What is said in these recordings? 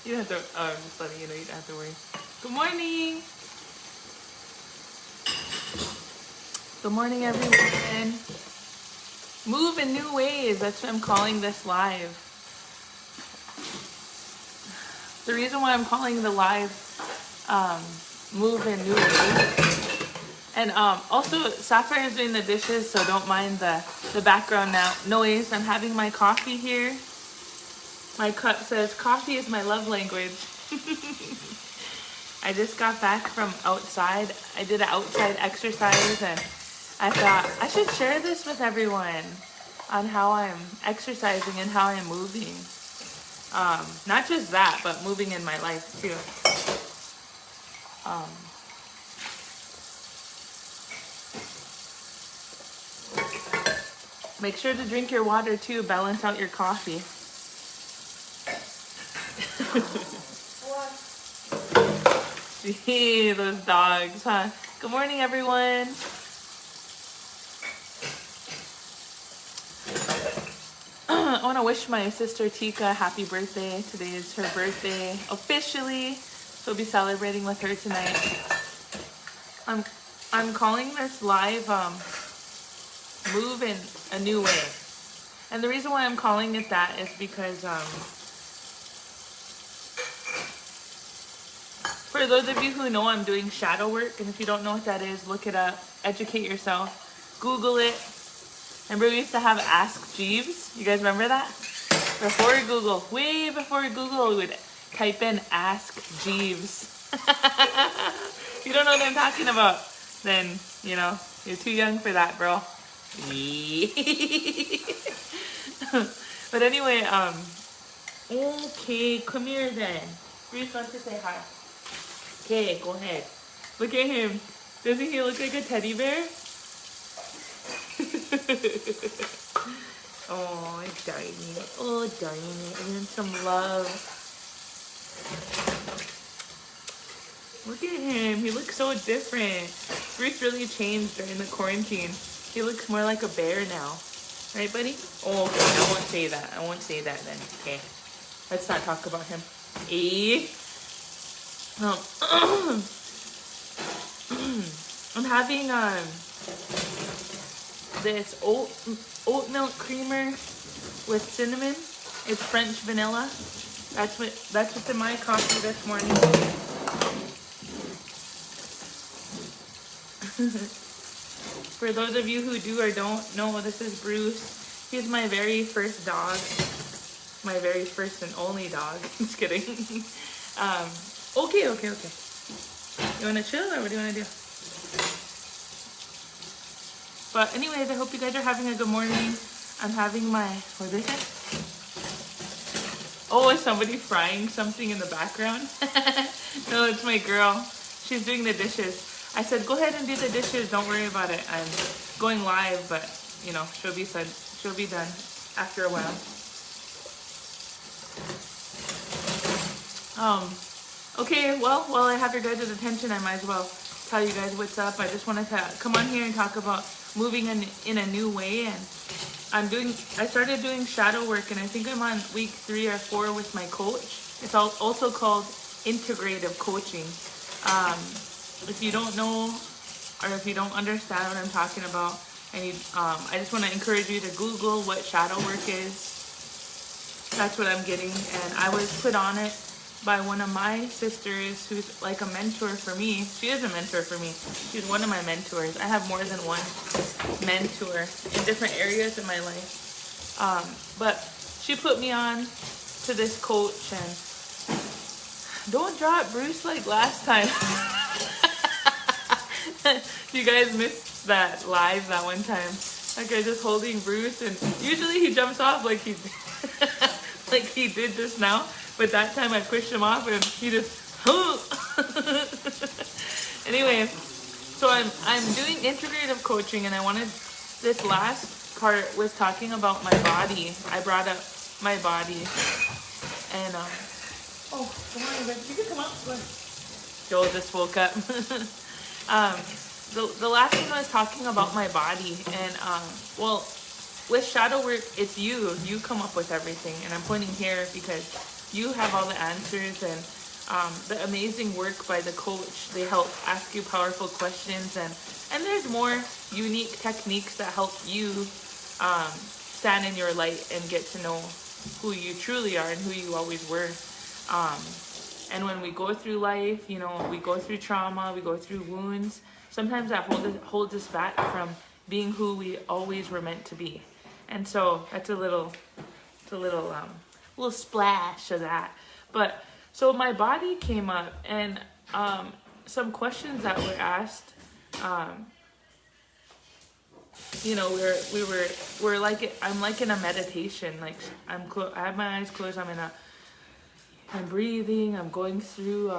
You don't have to, it's funny, you know, you don't have to worry. Good morning. Good morning, everyone. Move in new ways. That's what I'm calling this live. The reason why I'm calling the live move in new ways. And also, Sapphire is doing the dishes, so don't mind the background noise. I'm having my coffee here. My cup says, coffee is my love language. I just got back from outside. I did an outside exercise, and I thought I should share this with everyone on how I'm exercising and how I'm moving. Not just that, but moving in my life too. Make sure to drink your water too, balance out your coffee. Gee, those dogs, huh? Good morning, everyone. I want to wish my sister Tika a happy birthday. Today is her birthday officially, so we'll be celebrating with her tonight. I'm calling this live move in a new way, and the reason why I'm calling it that is because for those of you who know, I'm doing shadow work, and if you don't know what that is, look it up, educate yourself, Google it. Remember we used to have Ask Jeeves? You guys remember that? Before Google, way before Google, we would type in Ask Jeeves. If you don't know what I'm talking about, then, you know, you're too young for that, bro. But anyway, okay, come here then. Bruce wants to say hi. Okay, go ahead. Look at him. Doesn't he look like a teddy bear? Oh, darn it. Oh, darn it. I want some love. Look at him. He looks so different. Bruce really changed during the quarantine. He looks more like a bear now. Right, buddy? Oh, okay. I won't say that. I won't say that then. Okay. Let's not talk about him. I'm having this oat milk creamer with cinnamon. It's French vanilla. That's what's in my coffee this morning. For those of you who do or don't know, this is Bruce. He's my very first dog. My very first and only dog. Just kidding. Okay. You want to chill or what do you want to do? But anyways, I hope you guys are having a good morning. I'm having my, what is it? Oh, is somebody frying something in the background? No, it's my girl. She's doing the dishes. I said, go ahead and do the dishes. Don't worry about it. I'm going live, but you know, she'll be done after a while. Okay, well, while I have your guys' attention, I might as well tell you guys what's up. I just wanted to come on here and talk about moving in a new way, and I started doing shadow work, and I think I'm on week 3 or 4 with my coach. It's also called integrative coaching. If you don't know or if you don't understand what I'm talking about, I just want to encourage you to Google what shadow work is. That's what I'm getting, and I was put on it by one of my sisters who's like a mentor for me. She is a mentor for me. She's one of my mentors. I have more than one mentor in different areas in my life. But she put me on to this coach, and don't drop Bruce like last time. You guys missed that live that one time. That guy just holding Bruce, and usually he jumps off like he like he did just now. But that time I pushed him off and he just, Anyway, so I'm doing integrative coaching, and I wanted, this last part was talking about my body. I brought up my body, and oh, come on, baby. You can come out. Joel just woke up. The last thing I was talking about my body, and well, with shadow work, it's you come up with everything, and I'm pointing here because you have all the answers, and the amazing work by the coach. They help ask you powerful questions, and there's more unique techniques that help you stand in your light and get to know who you truly are and who you always were. Um, and when we go through life, you know, we go through trauma, we go through wounds. Sometimes that holds us back from being who we always were meant to be. And so that's a little splash of that. But so my body came up, and some questions that were asked. You know, we're like, I'm like in a meditation. Like I have my eyes closed. I'm breathing. I'm going through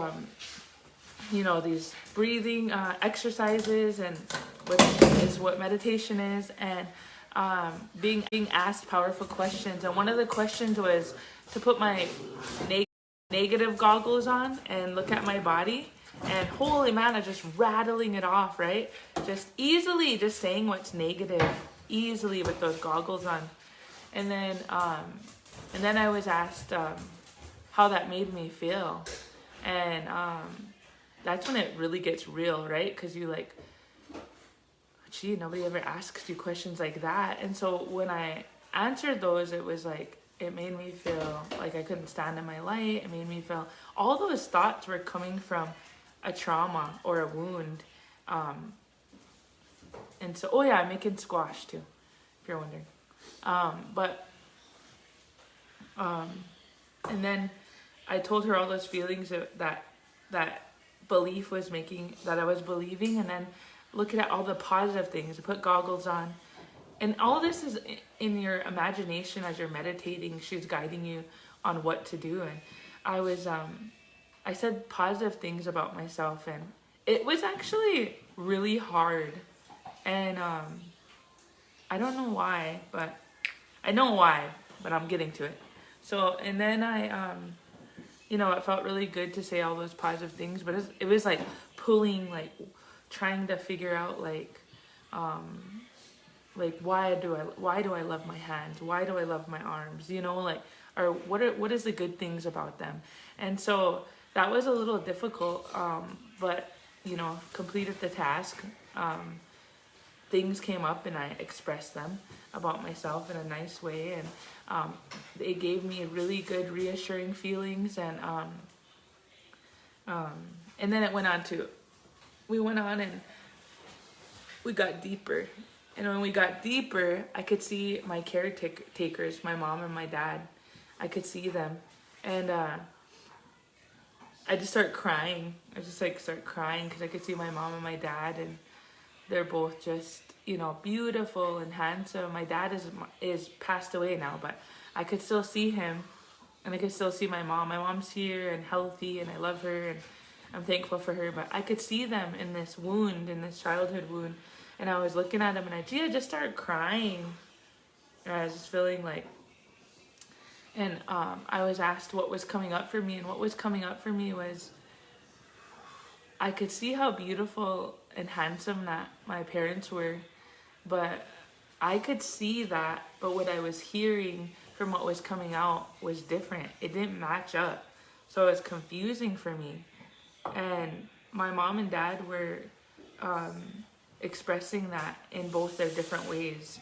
you know, these breathing exercises, and what meditation is, and being asked powerful questions. And one of the questions was to put my negative goggles on and look at my body, and holy man, I'm just rattling it off, right? Just easily just saying what's negative easily with those goggles on. And then I was asked how that made me feel. And that's when it really gets real, right? Because you like, gee, nobody ever asks you questions like that. And so when I answered those, it was like, it made me feel like I couldn't stand in my light. It made me feel, all those thoughts were coming from a trauma or a wound. And so, oh yeah, I'm making squash too, if you're wondering. And then I told her all those feelings that belief was making, that I was believing, and then looking at all the positive things. I put goggles on. And all this is in your imagination as you're meditating. She's guiding you on what to do. And I said positive things about myself, and it was actually really hard. And I don't know why, but I know why, but I'm getting to it. So, and then you know, it felt really good to say all those positive things, but it was like pulling, like trying to figure out like why do I love my hands? Why do I love my arms? You know, like, or what is the good things about them? And so that was a little difficult, but you know, completed the task. Things came up and I expressed them about myself in a nice way, and it gave me really good reassuring feelings, and then we went on and we got deeper. And when we got deeper, I could see my caretakers, my mom and my dad. I could see them, and I just start crying. I just like start crying because I could see my mom and my dad, and they're both just, you know, beautiful and handsome. My dad is passed away now, but I could still see him, and I could still see my mom. My mom's here and healthy, and I love her, and I'm thankful for her. But I could see them in this wound, in this childhood wound, and I was looking at them, and I just started crying. And I was just feeling like, and I was asked what was coming up for me, and what was coming up for me was I could see how beautiful and handsome that my parents were, but I could see that, but what I was hearing from what was coming out was different. It didn't match up, so it was confusing for me. And my mom and dad were expressing that in both their different ways.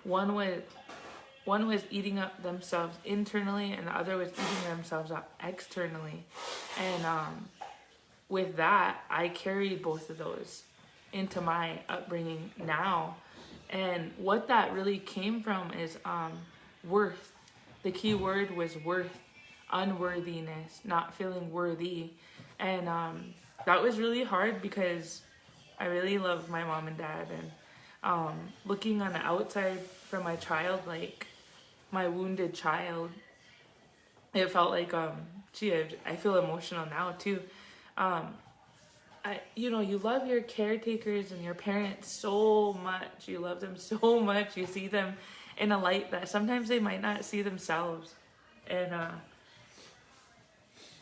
One was eating up themselves internally, and the other was eating themselves up externally. And with that, I carried both of those into my upbringing now. And what that really came from is worth. The key word was worth, unworthiness, not feeling worthy. And that was really hard because I really loved my mom and dad. And looking on the outside from my child, like my wounded child, it felt like, I feel emotional now too. You know, you love your caretakers and your parents so much. You love them so much. You see them in a light that sometimes they might not see themselves. And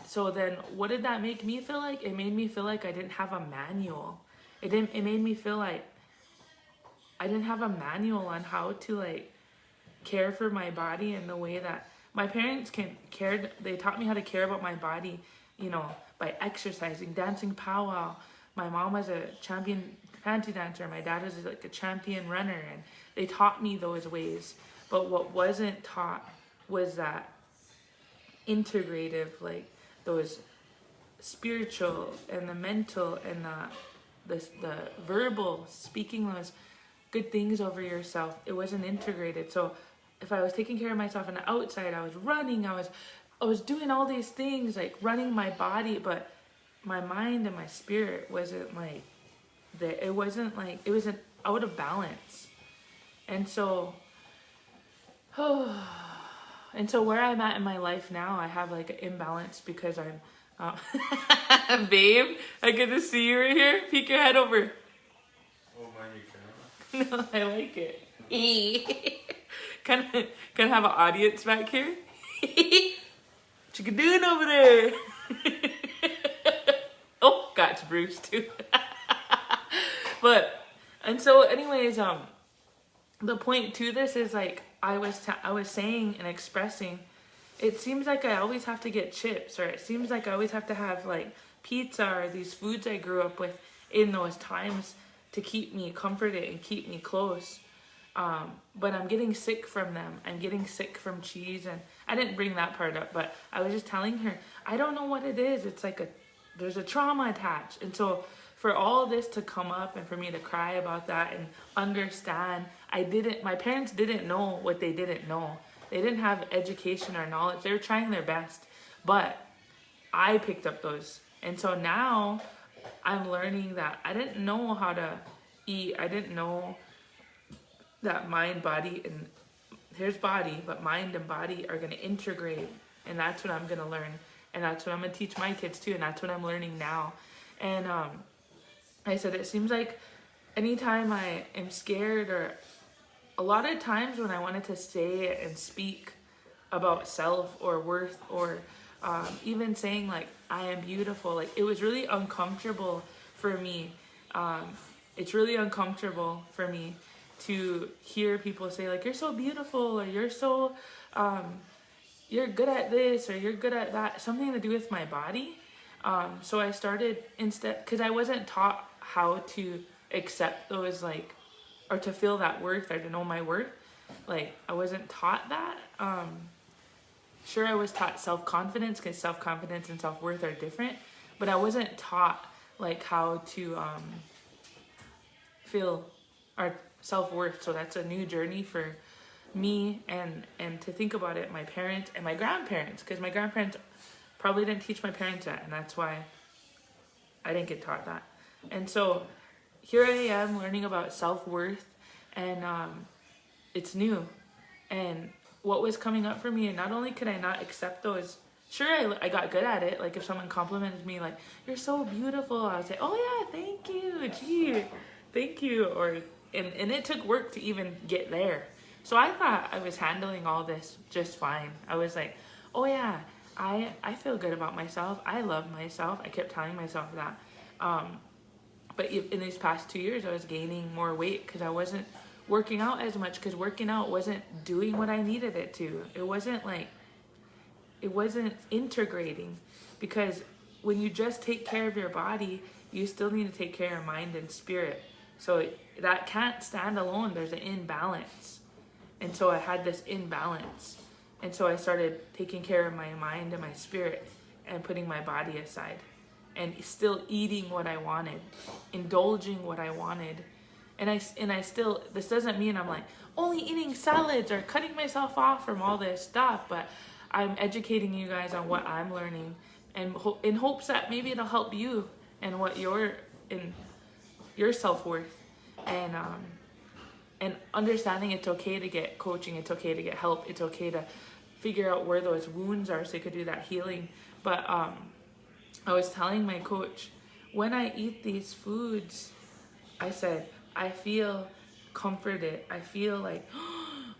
so then what did that make me feel like? It made me feel like I didn't have a manual. It made me feel like I didn't have a manual on how to like care for my body in the way that my parents cared. They taught me how to care about my body, by exercising, dancing powwow. My mom was a champion panty dancer. My dad was like a champion runner, and they taught me those ways. But what wasn't taught was that integrative, like those spiritual and the mental and the verbal, speaking those good things over yourself. It wasn't integrated. So if I was taking care of myself on the outside, I was running, I was doing all these things, like running my body, but my mind and my spirit wasn't like that. It was out of balance. And so where I'm at in my life now, I have like an imbalance because I'm babe, I get to see you right here. Peek your head over. Oh, mind your camera? No, I like it. Can I have an audience back here? What you doing over there? Oh, got Bruce too. And so anyways, the point to this is like I was saying and expressing, it seems like I always have to get chips, or it seems like I always have to have like pizza or these foods I grew up with in those times to keep me comforted and keep me close. But I'm getting sick from them. I'm getting sick from cheese, and I didn't bring that part up, but I was just telling her, I don't know what it is. It's like there's a trauma attached. And so for all this to come up and for me to cry about that and understand, my parents didn't know what they didn't know. They didn't have education or knowledge. They were trying their best, but I picked up those. And so now I'm learning that I didn't know how to eat. I didn't know that mind, body, and here's body, but mind and body are going to integrate. And that's what I'm going to learn. And that's what I'm going to teach my kids too. And that's what I'm learning now. And I said, it seems like anytime I am scared, or a lot of times when I wanted to say and speak about self or worth, or even saying like, I am beautiful, like it was really uncomfortable for me. It's really uncomfortable for me to hear people say like, you're so beautiful, or you're so, you're good at this, or you're good at that, something to do with my body. So I started instead, because I wasn't taught how to accept those, like, or to feel that worth, or to know my worth. Like, I wasn't taught that. Sure, I was taught self-confidence, because self-confidence and self-worth are different, but I wasn't taught like how to feel our self-worth. So that's a new journey for me, and to think about it, my parents and my grandparents, because my grandparents probably didn't teach my parents that, and that's why I didn't get taught that. And so here I am learning about self-worth, and it's new. And what was coming up for me, and not only could I not accept those, sure, I got good at it. Like if someone complimented me like, you're so beautiful, I would say, oh yeah, thank you, gee, thank you. And it took work to even get there. So I thought I was handling all this just fine. I was like, oh yeah, I feel good about myself. I love myself. I kept telling myself that. But in these past 2 years, I was gaining more weight because I wasn't working out as much, because working out wasn't doing what I needed it to. It wasn't integrating, because when you just take care of your body, you still need to take care of your mind and spirit. So that can't stand alone. There's an imbalance. And so I had this imbalance. And so I started taking care of my mind and my spirit and putting my body aside, and still eating what I wanted, indulging what I wanted. And I still, this doesn't mean I'm like only eating salads or cutting myself off from all this stuff, but I'm educating you guys on what I'm learning, and in hopes that maybe it'll help you and what you're in your self-worth, and understanding it's okay to get coaching, it's okay to get help, it's okay to figure out where those wounds are so you could do that healing. But I was telling my coach, when I eat these foods, I said, I feel comforted. I feel like,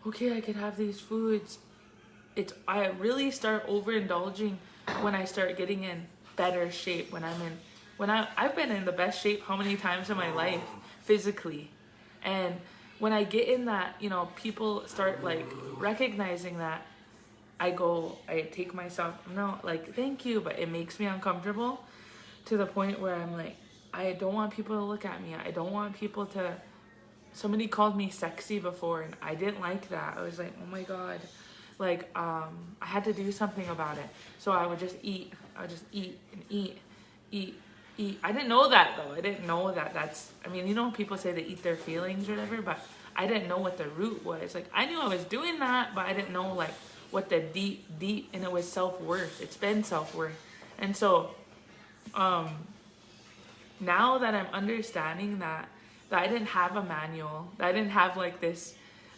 okay, I could have these foods. I really start overindulging when I start getting in better shape. I've been in the best shape how many times in my life physically, and when I get in that, people start like recognizing that, I take myself, no, like, thank you, but it makes me uncomfortable to the point where I'm like, I don't want people to look at me. I don't want people to, somebody called me sexy before and I didn't like that. I was like, oh my God. Like, I had to do something about it. So I would just eat. I would just eat and eat. I didn't know that though. I didn't know that that's, I mean, you know, people say they eat their feelings or whatever, but I didn't know what the root was. Like, I knew I was doing that, but I didn't know like what the deep, and it was self-worth. It's been self-worth. And so, now that I'm understanding that I didn't have a manual, that I didn't have like this,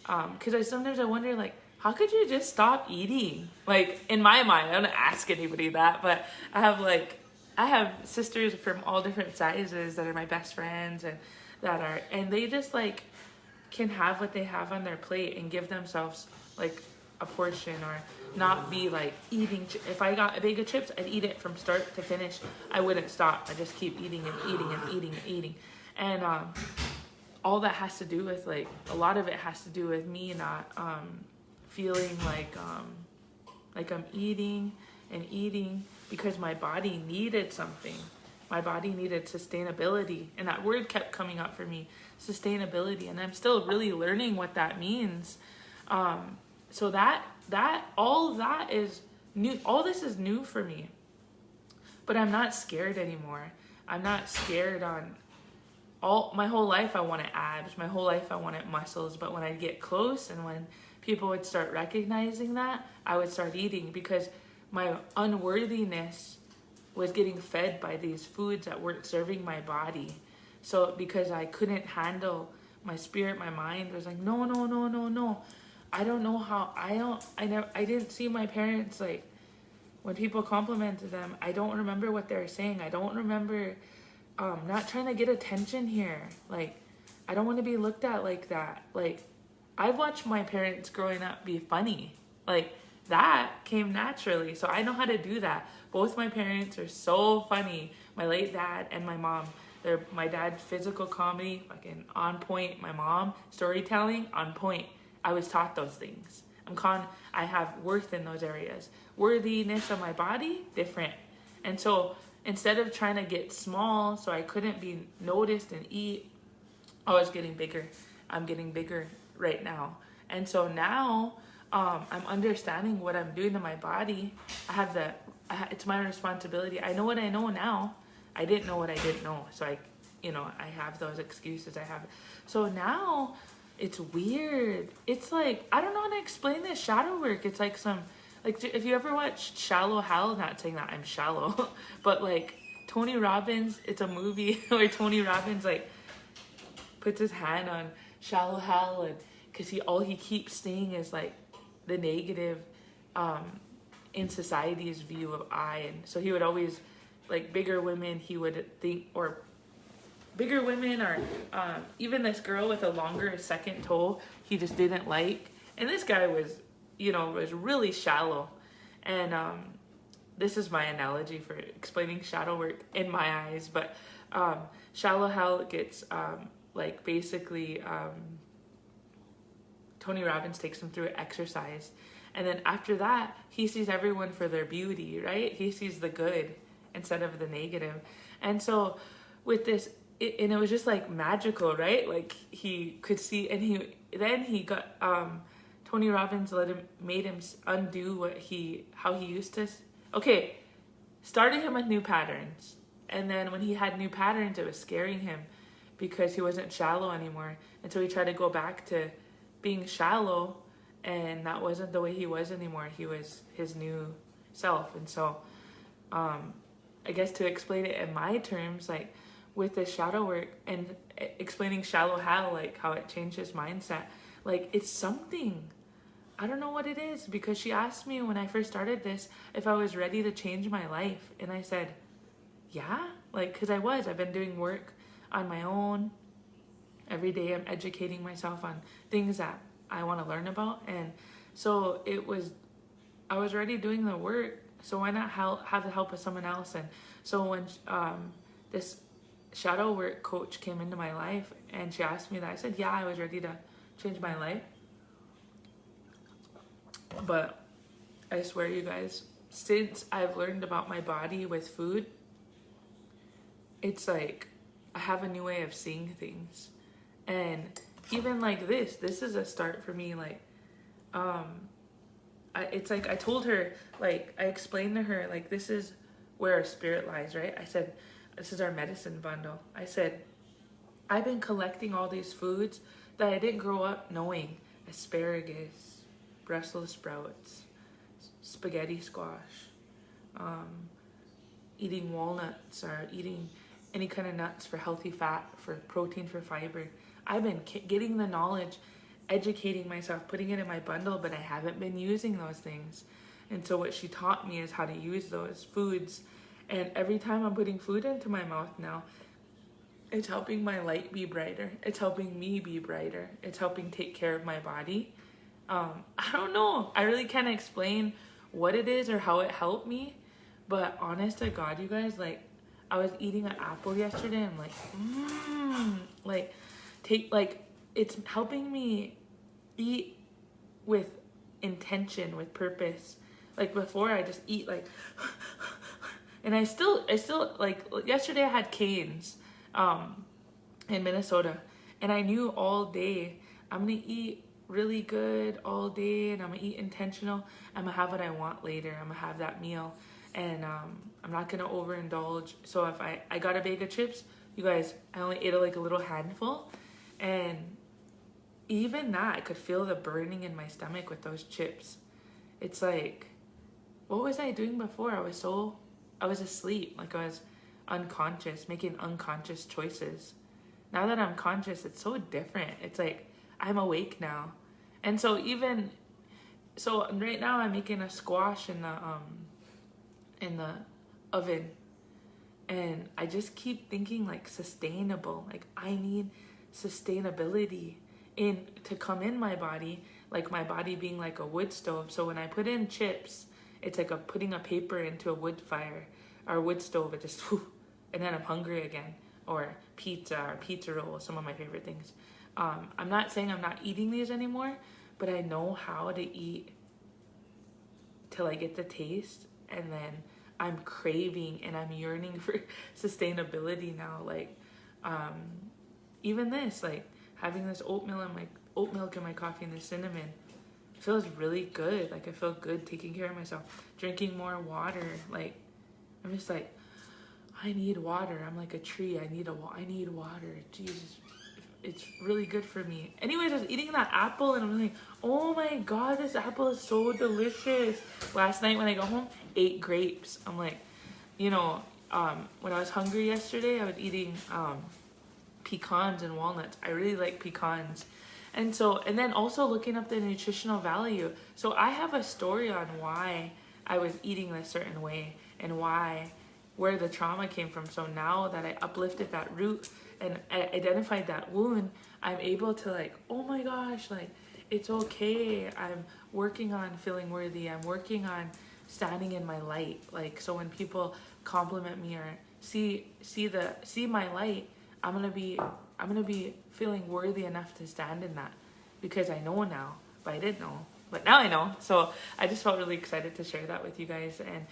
because sometimes I wonder like, how could you just stop eating? Like, in my mind, I don't ask anybody that, but I have sisters from all different sizes that are my best friends and they just like can have what they have on their plate and give themselves like a portion, or not be like eating. If I got a bag of chips, I'd eat it from start to finish. I wouldn't stop. I just keep eating and eating and eating and eating. And all that has to do with like, a lot of it has to do with me not feeling like I'm eating and eating because my body needed something. My body needed sustainability, and that word kept coming up for me, sustainability, and I'm still really learning what that means. So that all of that is new. All this is new for me, but I'm not scared anymore. I'm not scared my whole life I wanted abs. My whole life I wanted muscles, but when I get close and when people would start recognizing that, I would start eating because my unworthiness was getting fed by these foods that weren't serving my body. So because I couldn't handle my spirit, my mind was like, no. I don't know how, I didn't see my parents, like, when people complimented them, I don't remember what they were saying. I don't remember, not trying to get attention here. Like, I don't want to be looked at like that. Like, I've watched my parents growing up be funny. Like, that came naturally. So I know how to do that. Both my parents are so funny. My late dad and my mom. My dad's physical comedy, fucking on point. My mom, storytelling, on point. I was taught those things. I have worth in those areas. Worthiness of my body, different. And so instead of trying to get small so I couldn't be noticed and eat, I was getting bigger. I'm getting bigger right now. And so now I'm understanding what I'm doing to my body. It's my responsibility. I know what I know now. I didn't know what I didn't know. So I have those excuses. So now it's weird. It's like, I don't know how to explain this shadow work. It's like if you ever watched Shallow Hal, not saying that I'm shallow, but like Tony Robbins, it's a movie where Tony Robbins like puts his hand on Shallow Hal, and because all he keeps seeing is like the negative in society's view of I. And so he would always, like, bigger women, he would think, or bigger women, or even this girl with a longer second toe, he just didn't like. And this guy was really shallow. And this is my analogy for explaining shadow work in my eyes. But Shallow Hal gets basically Tony Robbins takes him through exercise. And then after that, he sees everyone for their beauty, right? He sees the good instead of the negative. And so with this, and it was just like magical, right? Like he could see, and he got, Tony Robbins made him undo how he used to, started him with new patterns. And then when he had new patterns, it was scaring him because he wasn't shallow anymore. And so he tried to go back to being shallow, and that wasn't the way he was anymore. He was his new self. And so, I guess to explain it in my terms, like with the shadow work and explaining Shallow Hal, like how it changed his mindset, like it's something. I don't know what it is, because she asked me when I first started this if I was ready to change my life. And I said, yeah, like, because I've been doing work on my own. Every day I'm educating myself on things that I want to learn about. And so I was already doing the work. So why not have the help of someone else? And so when this shadow work coach came into my life and she asked me that, I said, yeah, I was ready to change my life. But I swear, you guys, since I've learned about my body with food, it's like I have a new way of seeing things. And even like this is a start for me. Like, it's like I told her, like, I explained to her, like, this is where our spirit lies, right? I said, this is our medicine bundle. I said, I've been collecting all these foods that I didn't grow up knowing. Asparagus, Brussels sprouts, spaghetti squash, eating walnuts, or eating any kind of nuts for healthy fat, for protein, for fiber. I've been getting the knowledge, educating myself, putting it in my bundle, but I haven't been using those things. And so what she taught me is how to use those foods. And every time I'm putting food into my mouth now, it's helping my light be brighter. It's helping me be brighter. It's helping take care of my body. I don't know. I really can't explain what it is or how it helped me. But honest to God, you guys, like, I was eating an apple yesterday and it's helping me eat with intention, with purpose. Like, before I just eat like, and I still like, yesterday I had canes in Minnesota, and I knew all day I'm gonna eat really good all day, and I'm gonna eat intentional. I'm gonna have what I want later. I'm gonna have that meal, and I'm not gonna overindulge. So if I got a bag of chips, you guys, I only ate like a little handful, and even that, I could feel the burning in my stomach with those chips. It's like, what was I doing before? I was asleep, like I was unconscious, making unconscious choices. Now that I'm conscious, it's so different. It's like I'm awake now. And so right now I'm making a squash in the oven, and I just keep thinking like sustainable. Like, I need sustainability to come in my body, like my body being like a wood stove. So when I put in chips, it's like putting a paper into a wood fire or wood stove. It just, and then I'm hungry again. Or pizza roll, some of my favorite things. I'm not saying I'm not eating these anymore, but I know how to eat till I get the taste, and then I'm craving and I'm yearning for sustainability now. Like, even this, like having this oat milk in my coffee and the cinnamon feels really good. Like, I feel good taking care of myself, drinking more water. Like, I'm just like, I need water. I'm like a tree. I need water. Jesus, it's really good for me. Anyways, I was eating that apple and I'm like, oh my God, this apple is so delicious. Last night when I got home, 8 grapes. I'm like, when I was hungry yesterday, I was eating pecans and walnuts. I really like pecans. And then also looking up the nutritional value. So I have a story on why I was eating a certain way and where the trauma came from. So now that I uplifted that root and I identified that wound, I'm able to like, oh my gosh, like, it's okay. I'm working on feeling worthy. I'm working on standing in my light. Like, so when people compliment me or see my light, I'm gonna be feeling worthy enough to stand in that, because I know now, but I didn't know, but now I know. So I just felt really excited to share that with you guys. And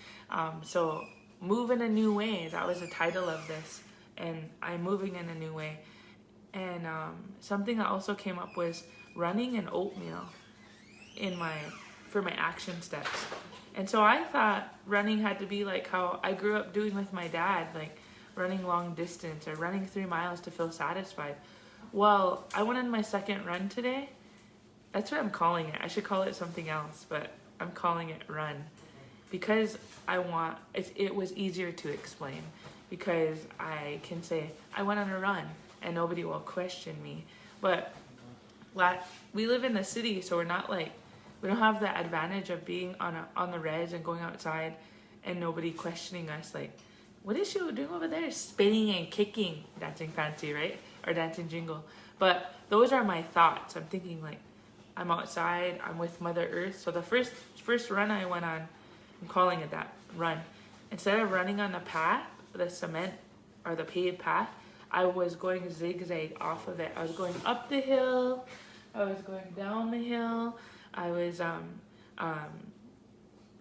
so move in a new way, that was the title of this, and I'm moving in a new way. And something that also came up was running and oatmeal for my action steps. And so I thought running had to be like how I grew up doing with my dad, like running long distance or running 3 miles to feel satisfied. Well, I went on my second run today. That's what I'm calling it. I should call it something else, but I'm calling it run, because it was easier to explain, because I can say I went on a run and nobody will question me. But we live in the city, so we don't have the advantage of being on the res and going outside and nobody questioning us, like, what is she doing over there? Spinning and kicking, dancing fancy, right? Or dancing jingle. But those are my thoughts. I'm thinking like, I'm outside, I'm with Mother Earth. So the first run I went on, I'm calling it that, run. Instead of running on the path, the cement or the paved path, I was going zigzag off of it. I was going up the hill, I was going down the hill, I was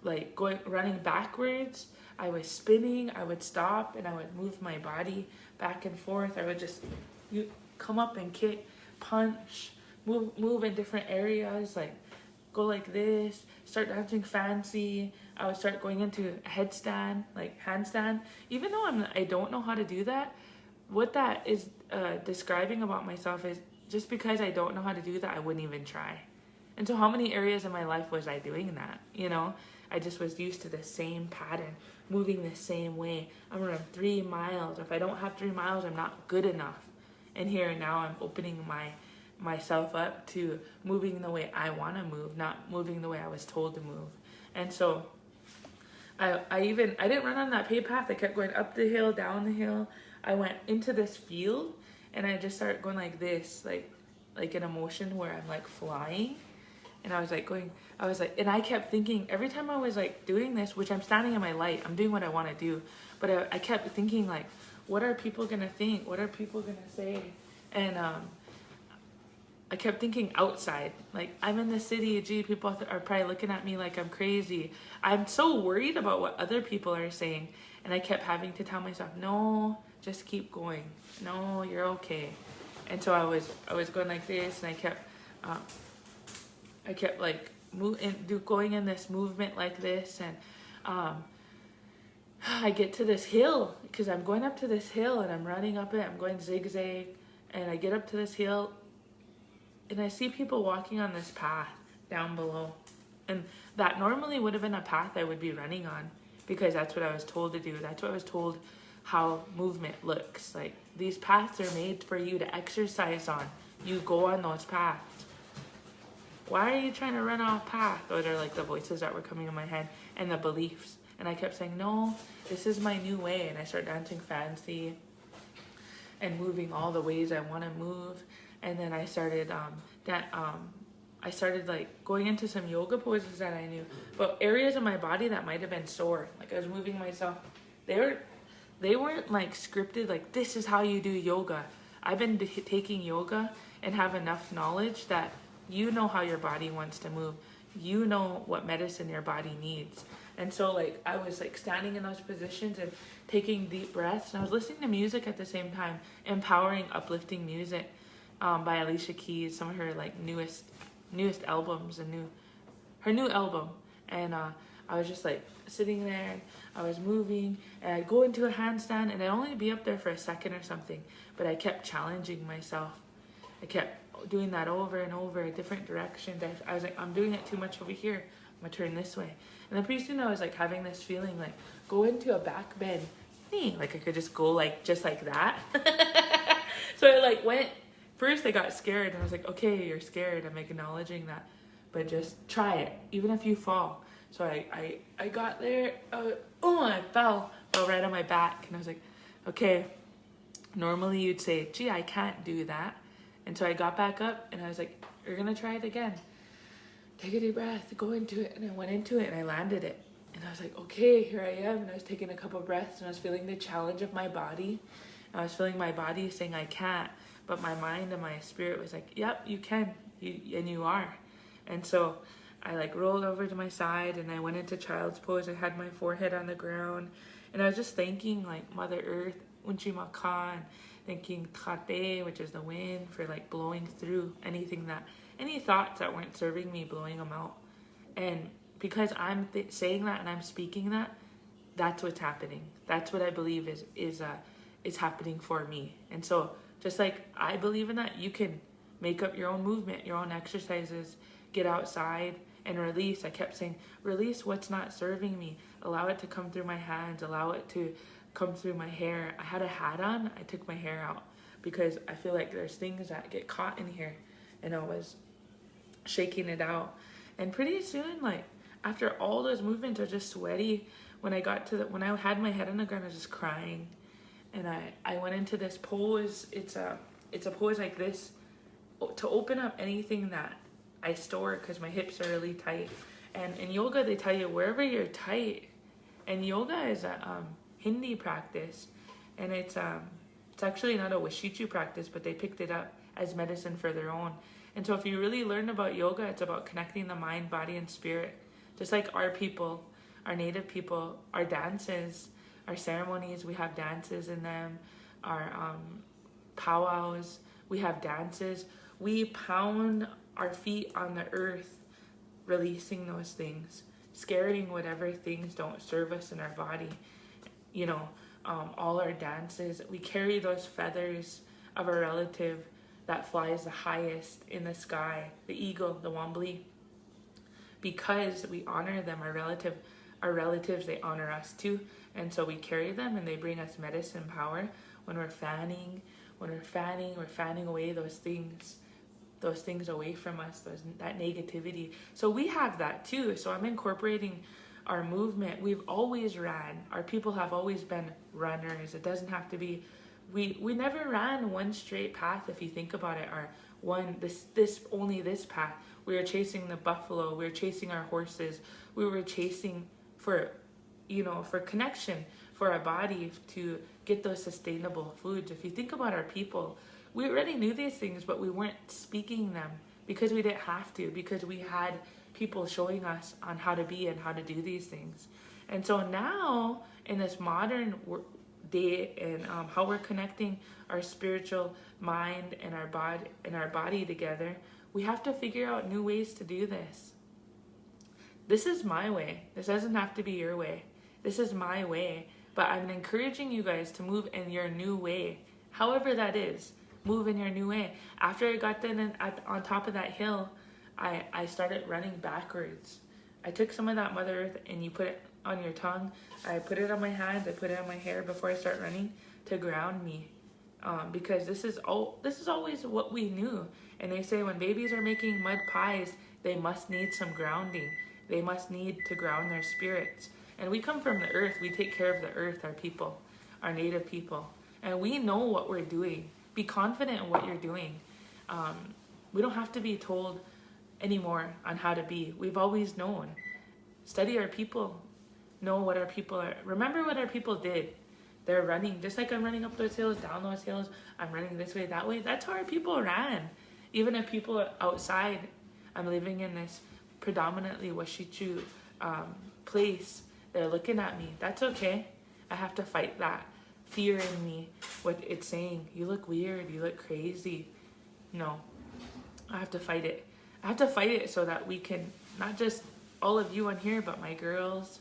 like running backwards. I was spinning. I would stop and I would move my body back and forth. I would just come up and kick, punch, move in different areas, like go like this, start dancing fancy. I would start going into a headstand, like handstand. Even though I don't know how to do that, what that is describing about myself is just because I don't know how to do that, I wouldn't even try. And so how many areas in my life was I doing that? You know, I just was used to the same pattern, moving the same way. I'm gonna run 3 miles. If I don't have 3 miles, I'm not good enough. And here and now I'm opening myself up to moving the way I want to move, not moving the way I was told to move. And so I didn't run on that paved path. I kept going up the hill, down the hill. I went into this field and I just started going like this, like an emotion where I'm like flying. And I was like, and I kept thinking every time I was like doing this, which I'm standing in my light, I'm doing what I want to do. But I kept thinking like, what are people going to think? What are people going to say? And I kept thinking outside, like I'm in the city, gee, people are probably looking at me like I'm crazy. I'm so worried about what other people are saying. And I kept having to tell myself, no, just keep going. No, you're okay. And so I was going like this, and I kept like going in this movement like this, and I get to this hill because I'm going up to this hill and I'm running up it. I'm going zigzag, and I get up to this hill, and I see people walking on this path down below, and that normally would have been a path I would be running on because that's what I was told to do. That's what I was told how movement looks like. These paths are made for you to exercise on. You go on those paths. Why are you trying to run off path? Those are like the voices that were coming in my head and the beliefs. And I kept saying, no, this is my new way. And I started dancing fancy and moving all the ways I want to move. And then I started like going into some yoga poses that I knew, but areas of my body that might have been sore. Like I was moving myself. They weren't like scripted, like this is how you do yoga. I've been taking yoga and have enough knowledge that you know how your body wants to move. You know what medicine your body needs. And so like I was like standing in those positions and taking deep breaths, and I was listening to music at the same time, empowering, uplifting music by Alicia Keys, some of her like newest albums, her new album. And I was just like sitting there, and I was moving, and I'd go into a handstand, and I'd only be up there for a second or something, but I kept challenging myself. I kept doing that over and over, different directions. I was like, I'm doing it too much over here. I'm gonna turn this way. And then pretty soon I was like having this feeling like, go into a back bend. Like I could just go like, just like that. So I like went, first I got scared, and I was like, okay, you're scared. I'm acknowledging that, but just try it, even if you fall. So I got there, I fell right on my back, and I was like, okay, normally you'd say, gee, I can't do that. And so I got back up, and I was like, you're gonna try it again. Take a deep breath, go into it. And I went into it, and I landed it. And I was like, okay, here I am. And I was taking a couple breaths, and I was feeling the challenge of my body. And I was feeling my body saying I can't, but my mind and my spirit was like, yep, you can, and you are. And so I like rolled over to my side, and I went into child's pose. I had my forehead on the ground, and I was just thanking like Mother Earth, Unchi Makan, thanking Tate, which is the wind, for like blowing through any thoughts that weren't serving me, blowing them out. And because I'm saying that and I'm speaking that, that's what's happening. That's what I believe is happening for me. And so just like I believe in that, you can make up your own movement, your own exercises, get outside and release. I kept saying, release what's not serving me. Allow it to come through my hands. Allow it to come through my hair. I had a hat on. I took my hair out because I feel like there's things that get caught in here, and I was shaking it out. And pretty soon, like after all those movements, I was just sweaty. When I had my head on the ground, I was just crying. And I went into this pose. It's a pose like this to open up anything that I store, because my hips are really tight. And in yoga, they tell you wherever you're tight. And yoga is a Hindi practice, and it's actually not a Wushichu practice, but they picked it up as medicine for their own. And so if you really learn about yoga, it's about connecting the mind, body, and spirit. Just like our people our native people, our dances, our ceremonies, we have dances in them. Our powwows, we have dances. We pound our feet on the earth, releasing those things, scaring whatever things don't serve us in our body. You know, all our dances, we carry those feathers of a relative that flies the highest in the sky, the eagle, the wambly, because we honor them. Our relatives, they honor us too, and so we carry them, and they bring us medicine power. When we're fanning, we're fanning away those things away from us, that negativity. So we have that too. So I'm incorporating our movement. We've always ran. Our people have always been runners. It doesn't have to be. We never ran one straight path. If you think about it, only this path. We were chasing the buffalo. We were chasing our horses. We were chasing for connection, for our body to get those sustainable foods. If you think about our people, we already knew these things, but we weren't speaking them because we didn't have to, because we had people showing us on how to be and how to do these things. And so now in this modern day, and how we're connecting our spiritual mind and our body together, we have to figure out new ways to do this. This is my way. This doesn't have to be your way. This is my way, but I'm encouraging you guys to move in your new way, however that is. Move in your new way. After I got done on top of that hill, I started running backwards. I took some of that Mother Earth, and you put it on your tongue. I put it on my hands. I put it on my hair before I start running to ground me, because this is always what we knew. And they say when babies are making mud pies, they must need some grounding. They must need to ground their spirits. And we come from the earth. We take care of the earth, our people, our native people, and we know what we're doing. Be confident in what you're doing. We don't have to be told anymore on how to be. We've always known. Study our people. Know what our people are. Remember what our people did. They're running, just like I'm running up those hills, down those hills. I'm running this way, that way. That's how our people ran. Even if people are outside, I'm living in this predominantly Washichu place. They're looking at me. That's okay. I have to fight that fear in me, what it's saying. You look weird, you look crazy. No, I have to fight it. I have to fight it so that we can, not just all of you on here, but my girls,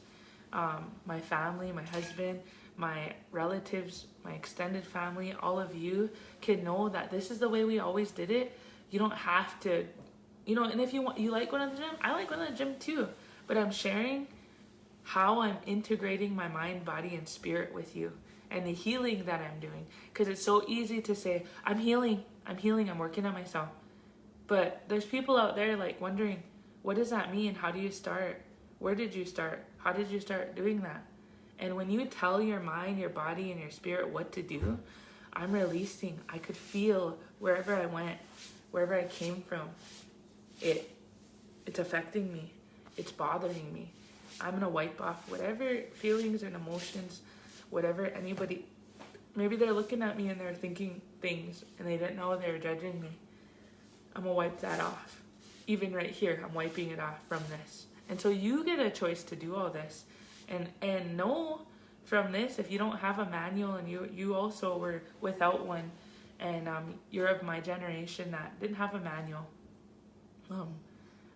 my family, my husband, my relatives, my extended family, all of you can know that this is the way we always did it. You don't have to, and if you like going to the gym, I like going to the gym too, but I'm sharing how I'm integrating my mind, body, and spirit with you, and the healing that I'm doing. Because it's so easy to say, I'm healing, I'm working on myself. But there's people out there like wondering, what does that mean? How do you start? Where did you start? How did you start doing that? And when you tell your mind, your body, and your spirit what to do, I'm releasing. I could feel wherever I went, wherever I came from, it's affecting me. It's bothering me. I'm going to wipe off whatever feelings and emotions, whatever anybody, maybe they're looking at me and they're thinking things and they didn't know they were judging me. I'm going to wipe that off. Even right here, I'm wiping it off from this. And so you get a choice to do all this. And know from this, if you don't have a manual and you also were without one, and you're of my generation that didn't have a manual,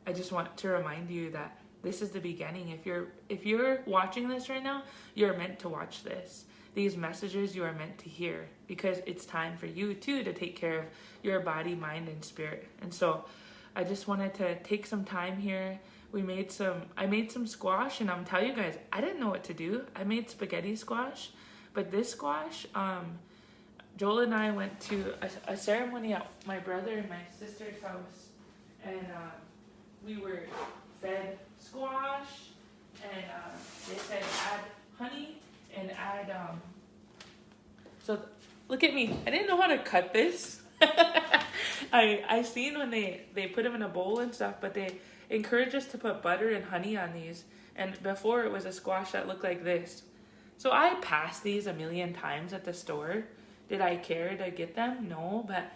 I just want to remind you that this is the beginning. If you're watching this right now, you're meant to watch this. These messages you are meant to hear, because it's time for you too to take care of your body, mind, and spirit. And so I just wanted to take some time here. I made some squash, and I'm telling you guys, I didn't know what to do. I made spaghetti squash, but this squash, Joel and I went to a ceremony at my brother and my sister's house, and we were fed squash, and they said add honey and add so look at me, I didn't know how to cut this. I seen when they put them in a bowl and stuff, but they encourage us to put butter and honey on these, and before it was a squash that looked like this. So I passed these a million times at the store. Did I care to get them? No, but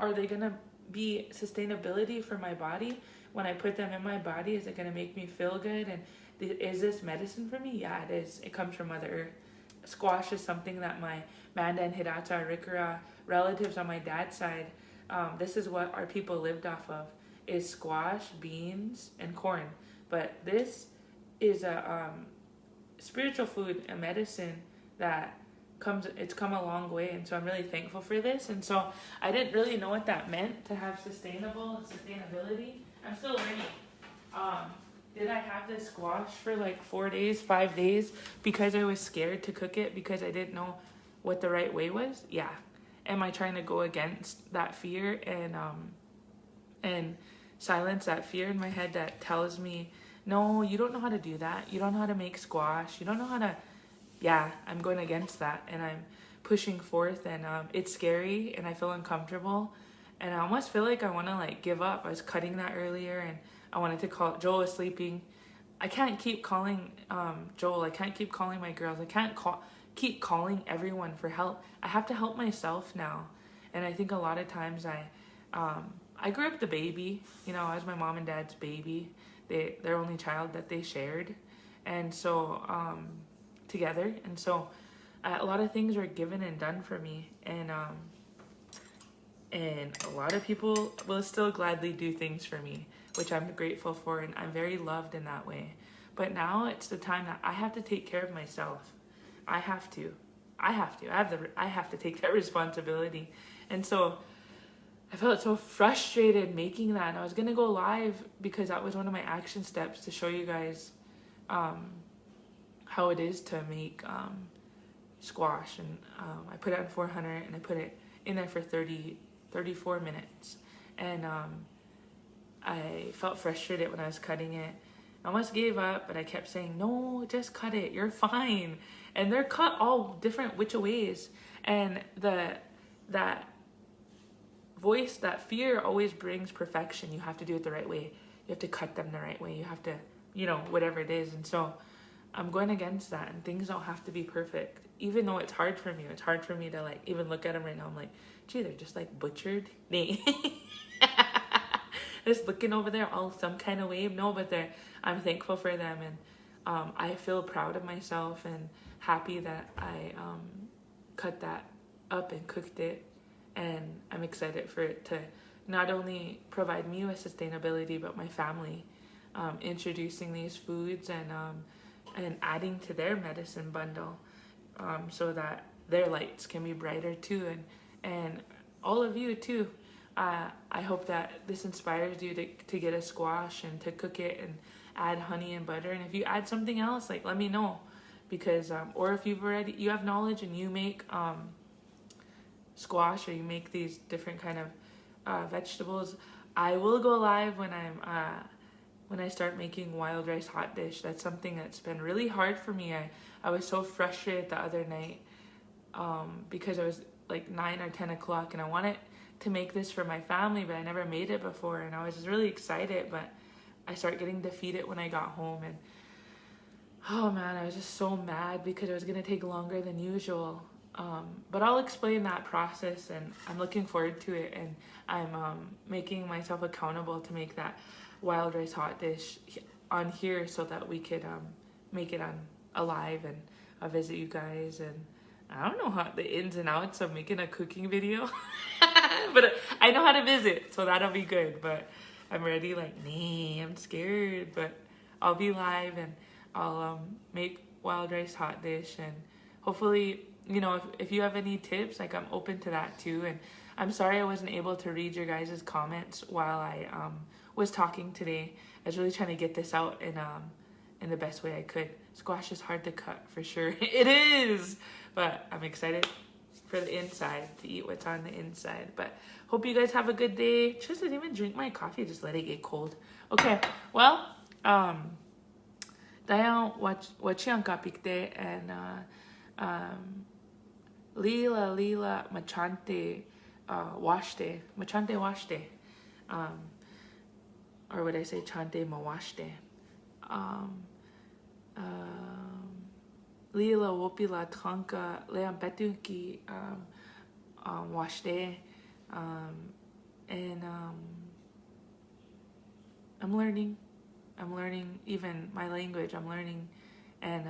are they gonna be sustainability for my body? When I put them in my body, is it gonna make me feel good is this medicine for me? Yeah, it is. It comes from Mother Earth. Squash is something that my Manda and Hirata Rikura relatives on my dad's side, this is what our people lived off of, is squash, beans, and corn. But this is a spiritual food, a medicine that it's come a long way, and so I'm really thankful for this. And so I didn't really know what that meant to have sustainability. I'm still learning. Did I have this squash for like 4 days, 5 days because I was scared to cook it because I didn't know what the right way was? Yeah. Am I trying to go against that fear and silence that fear in my head that tells me, no, you don't know how to do that. You don't know how to make squash. You don't know how to. Yeah, I'm going against that, and I'm pushing forth, and it's scary, and I feel uncomfortable, and I almost feel like I want to like give up. I was cutting that earlier, and I wanted to call. Joel was sleeping. I can't keep calling Joel. I can't keep calling my girls. I can't keep calling everyone for help. I have to help myself now, and I think a lot of times I grew up the baby. You know, I was my mom and dad's baby. Their only child that they shared, and so together, and so a lot of things were given and done for me, and a lot of people will still gladly do things for me, which I'm grateful for, and I'm very loved in that way. But now it's the time that I have to take care of myself. I have to take that responsibility. And so I felt so frustrated making that, and I was gonna go live because that was one of my action steps to show you guys how it is to make squash, and I put it on 400 and I put it in there for 34 minutes, and I felt frustrated when I was cutting it. I almost gave up, but I kept saying, no, just cut it, you're fine. And they're cut all different which ways, and that voice, that fear always brings perfection. You have to do it the right way, you have to cut them the right way, you have to, you know, whatever it is. And so I'm going against that, and things don't have to be perfect, even though it's hard for me. It's hard for me to like even look at them right now. I'm like, gee, they're just like butchered. Just looking over there all some kind of way. No, but I'm thankful for them, and I feel proud of myself and happy that I cut that up and cooked it, and I'm excited for it to not only provide me with sustainability, but my family, introducing these foods and adding to their medicine bundle, so that their lights can be brighter too, and all of you too. I hope that this inspires you to get a squash and to cook it and add honey and butter. And if you add something else, like, let me know, because or if you have knowledge and you make squash, or you make these different kind of vegetables, I will go live when I start making wild rice hot dish. That's something that's been really hard for me. I was so frustrated the other night because it was like 9 or 10 o'clock, and I wanted to make this for my family, but I never made it before, and I was just really excited, but I started getting defeated when I got home, and oh man, I was just so mad because it was gonna take longer than usual. But I'll explain that process, and I'm looking forward to it, and I'm making myself accountable to make that wild rice hot dish on here so that we could make it on alive, and I'll visit you guys. And I don't know how the ins and outs of making a cooking video, but I know how to visit, so that'll be good. But I'm ready, like, nah, I'm scared, but I'll be live, and I'll make wild rice hot dish, and hopefully, you know, if you have any tips, like, I'm open to that too. And I'm sorry I wasn't able to read your guys' comments while I was talking today. I was really trying to get this out in the best way I could. Squash is hard to cut, for sure. It is, but I'm excited for the inside, to eat what's on the inside. But hope you guys have a good day. Just didn't even drink my coffee, just let it get cold. Okay, well, dayan wachiang kapikte, and lila machante washte, or would I say chante mawashte, lila wopila tranka leam betuki washte, and I'm learning. I'm learning even my language. I'm learning, and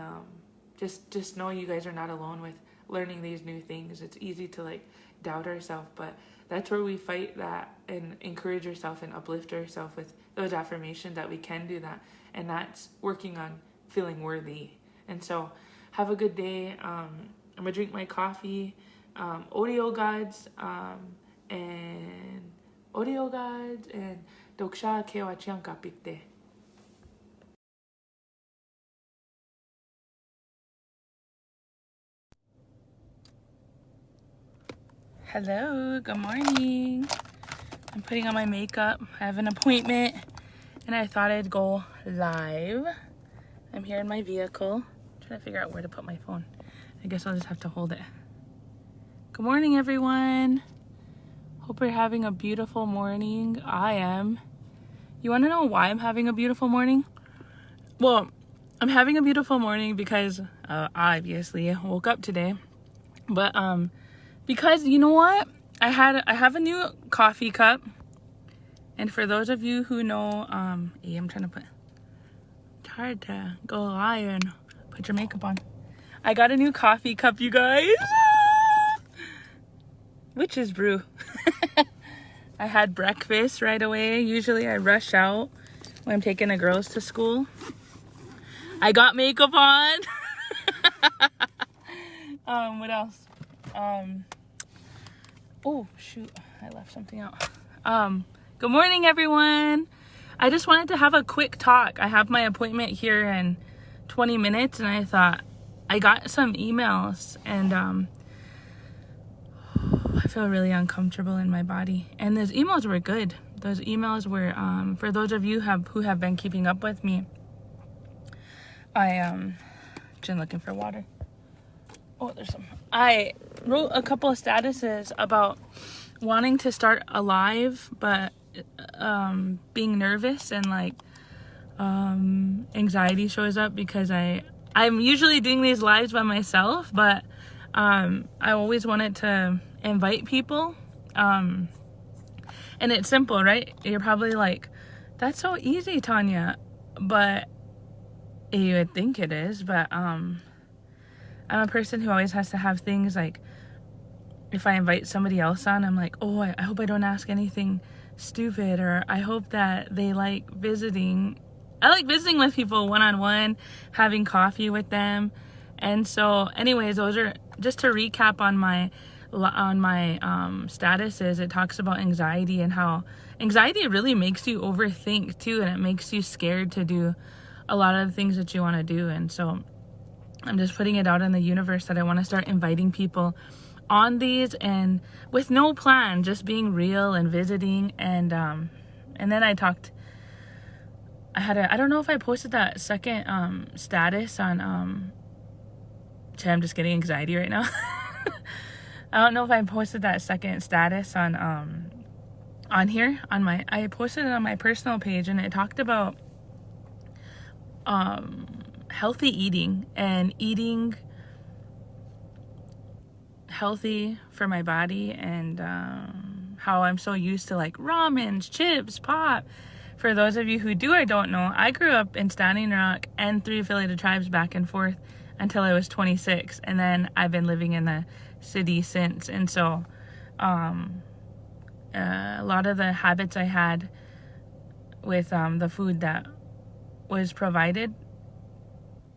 just know you guys are not alone with learning these new things. It's easy to like doubt ourselves, but that's where we fight that and encourage ourselves and uplift ourselves with those affirmations that we can do that, and that's working on feeling worthy. And so have a good day. I'm gonna drink my coffee. Audio gods and doksha kewa chianka pikte. Hello, good morning. I'm putting on my makeup. I have an appointment and I thought I'd go live. I'm here in my vehicle. I'm trying to figure out where to put my phone. I guess I'll just have to hold it. Good morning, everyone. Hope you're having a beautiful morning. I am. You want to know why I'm having a beautiful morning? Well, I'm having a beautiful morning because obviously I woke up today. But because you know what? I have a new coffee cup. And for those of you who know, I'm trying to put, it's hard to go live and put your makeup on. I got a new coffee cup, you guys. Witch's brew. I had breakfast right away. Usually I rush out when I'm taking the girls to school. I got makeup on. What else? Oh shoot, I left something out. Good morning, everyone. I just wanted to have a quick talk. I have my appointment here in 20 minutes and I thought I got some emails and I feel really uncomfortable in my body. And those emails were good. Those emails were for those of you who have been keeping up with me. I just looking for water. Oh, there's some. I wrote a couple of statuses about wanting to start a live, but being nervous and like anxiety shows up because I'm usually doing these lives by myself, but I always wanted to invite people. And it's simple, right? You're probably like, that's so easy, Tonia. But you would think it is, but I'm a person who always has to have things like, if I invite somebody else on, I'm like, oh, I hope I don't ask anything stupid, or I hope that they like visiting. I like visiting with people one-on-one, having coffee with them. And so anyways, those are just to recap on my statuses. It talks about anxiety and how anxiety really makes you overthink too, and it makes you scared to do a lot of the things that you want to do. And so I'm just putting it out in the universe that I want to start inviting people on these, and with no plan, just being real and visiting. And then I don't know if I posted that second status on I'm just getting anxiety right now. I don't know if I posted that second status on here on my, I posted it on my personal page, and it talked about healthy eating and eating healthy for my body, and how I'm so used to like ramens, chips, pop. For those of you who do or don't know, I grew up in Standing Rock and 3 affiliated tribes back and forth until I was 26, and then I've been living in the city since. And so a lot of the habits I had with the food that was provided,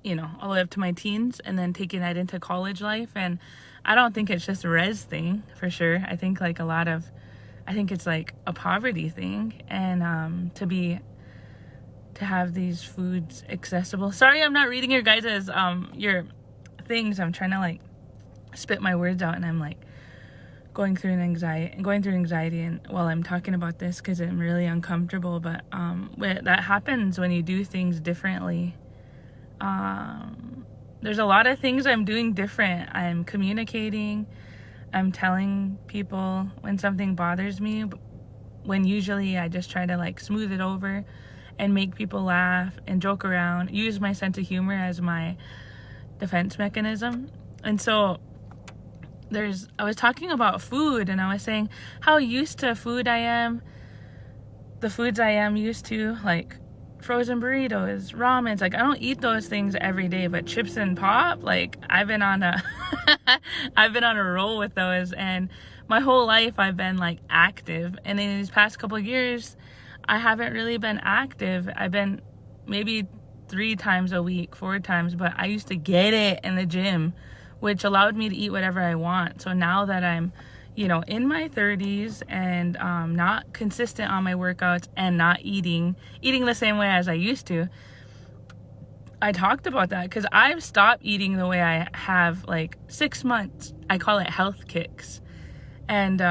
you know, all the way up to my teens, and then taking that into college life. And I don't think it's just a res thing, for sure. I think like I think it's like a poverty thing, and to have these foods accessible. Sorry, I'm not reading your guys's your things. I'm trying to like spit my words out, and I'm like going through anxiety and while I'm talking about this, because I'm really uncomfortable. But that happens when you do things differently. There's a lot of things I'm doing different. I'm communicating. I'm telling people when something bothers me, when usually I just try to like smooth it over and make people laugh and joke around, use my sense of humor as my defense mechanism. And so I was talking about food, and I was saying how used to food I am, the foods I am used to, like frozen burritos, ramens. Like, I don't eat those things every day, but chips and pop, like, I've been on a I've been on a roll with those, and my whole life I've been like active, and in these past couple of years I haven't really been active. I've been maybe 3 times a week, 4 times, but I used to get it in the gym, which allowed me to eat whatever I want. So now that I'm, you know, in my 30s and not consistent on my workouts and not eating the same way as I used to, I talked about that because I've stopped eating the way I have like 6 months. I call it health kicks. And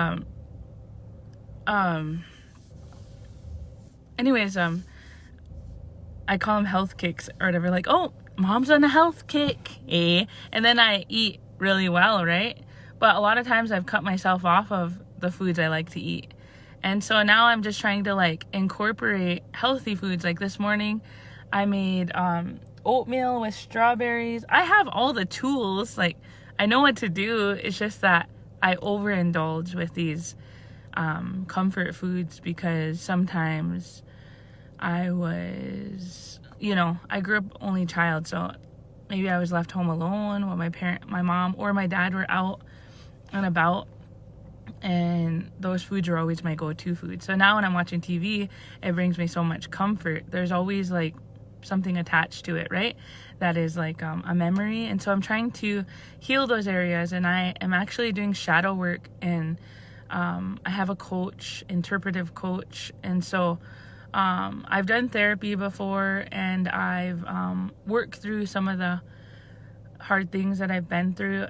anyways, I call them health kicks or whatever, like, oh, mom's on a health kick, eh? And then I eat really well, right? But a lot of times I've cut myself off of the foods I like to eat. And so now I'm just trying to like incorporate healthy foods. Like this morning I made oatmeal with strawberries. I have all the tools, like I know what to do. It's just that I overindulge with these comfort foods because sometimes I was, you know, I grew up only child, so maybe I was left home alone when my mom or my dad were out and about, and those foods are always my go-to food. So now when I'm watching TV, it brings me so much comfort. There's always like something attached to it, right? That is like a memory. And so I'm trying to heal those areas, and I am actually doing shadow work, and I have a coach, interpretive coach. And so I've done therapy before, and I've worked through some of the hard things that I've been through.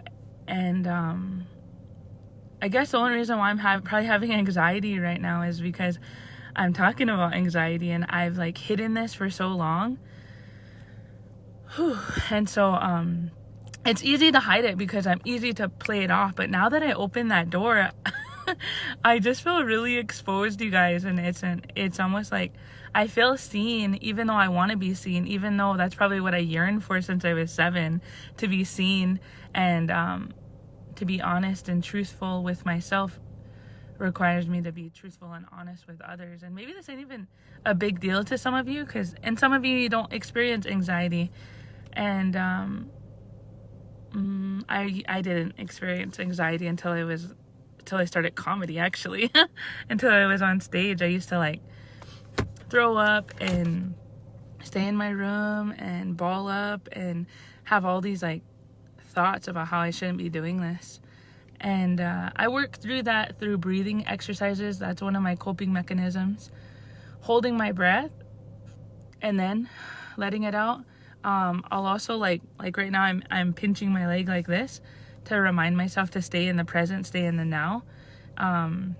And I guess the only reason why I'm probably having anxiety right now is because I'm talking about anxiety, and I've like hidden this for so long. Whew. And so it's easy to hide it because I'm easy to play it off. But now that I open that door, I just feel really exposed, you guys. And it's almost like I feel seen, even though I want to be seen, even though that's probably what I yearned for since I was 7, to be seen. And to be honest and truthful with myself requires me to be truthful and honest with others. And maybe this ain't even a big deal to some of you, and some of you don't experience anxiety. And I didn't experience anxiety until I started comedy, actually. Until I was on stage. I used to like throw up and stay in my room and ball up and have all these like thoughts about how I shouldn't be doing this. And I work through that through breathing exercises. That's one of my coping mechanisms. Holding my breath and then letting it out. I'll also like right now I'm pinching my leg like this to remind myself to stay in the present, stay in the now. One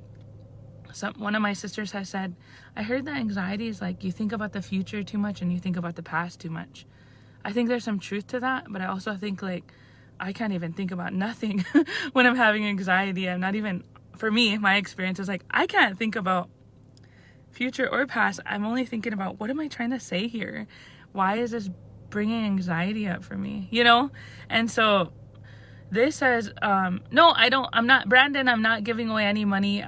of my sisters has said, I heard that anxiety is like you think about the future too much and you think about the past too much. I think there's some truth to that, but I also think like I can't even think about nothing when I'm having anxiety. I'm not even, for me, my experience is like I can't think about future or past. I'm only thinking about what am I trying to say here? Why is this bringing anxiety up for me? You know? And so this says, no, I'm not, Brandon, I'm not giving away any money.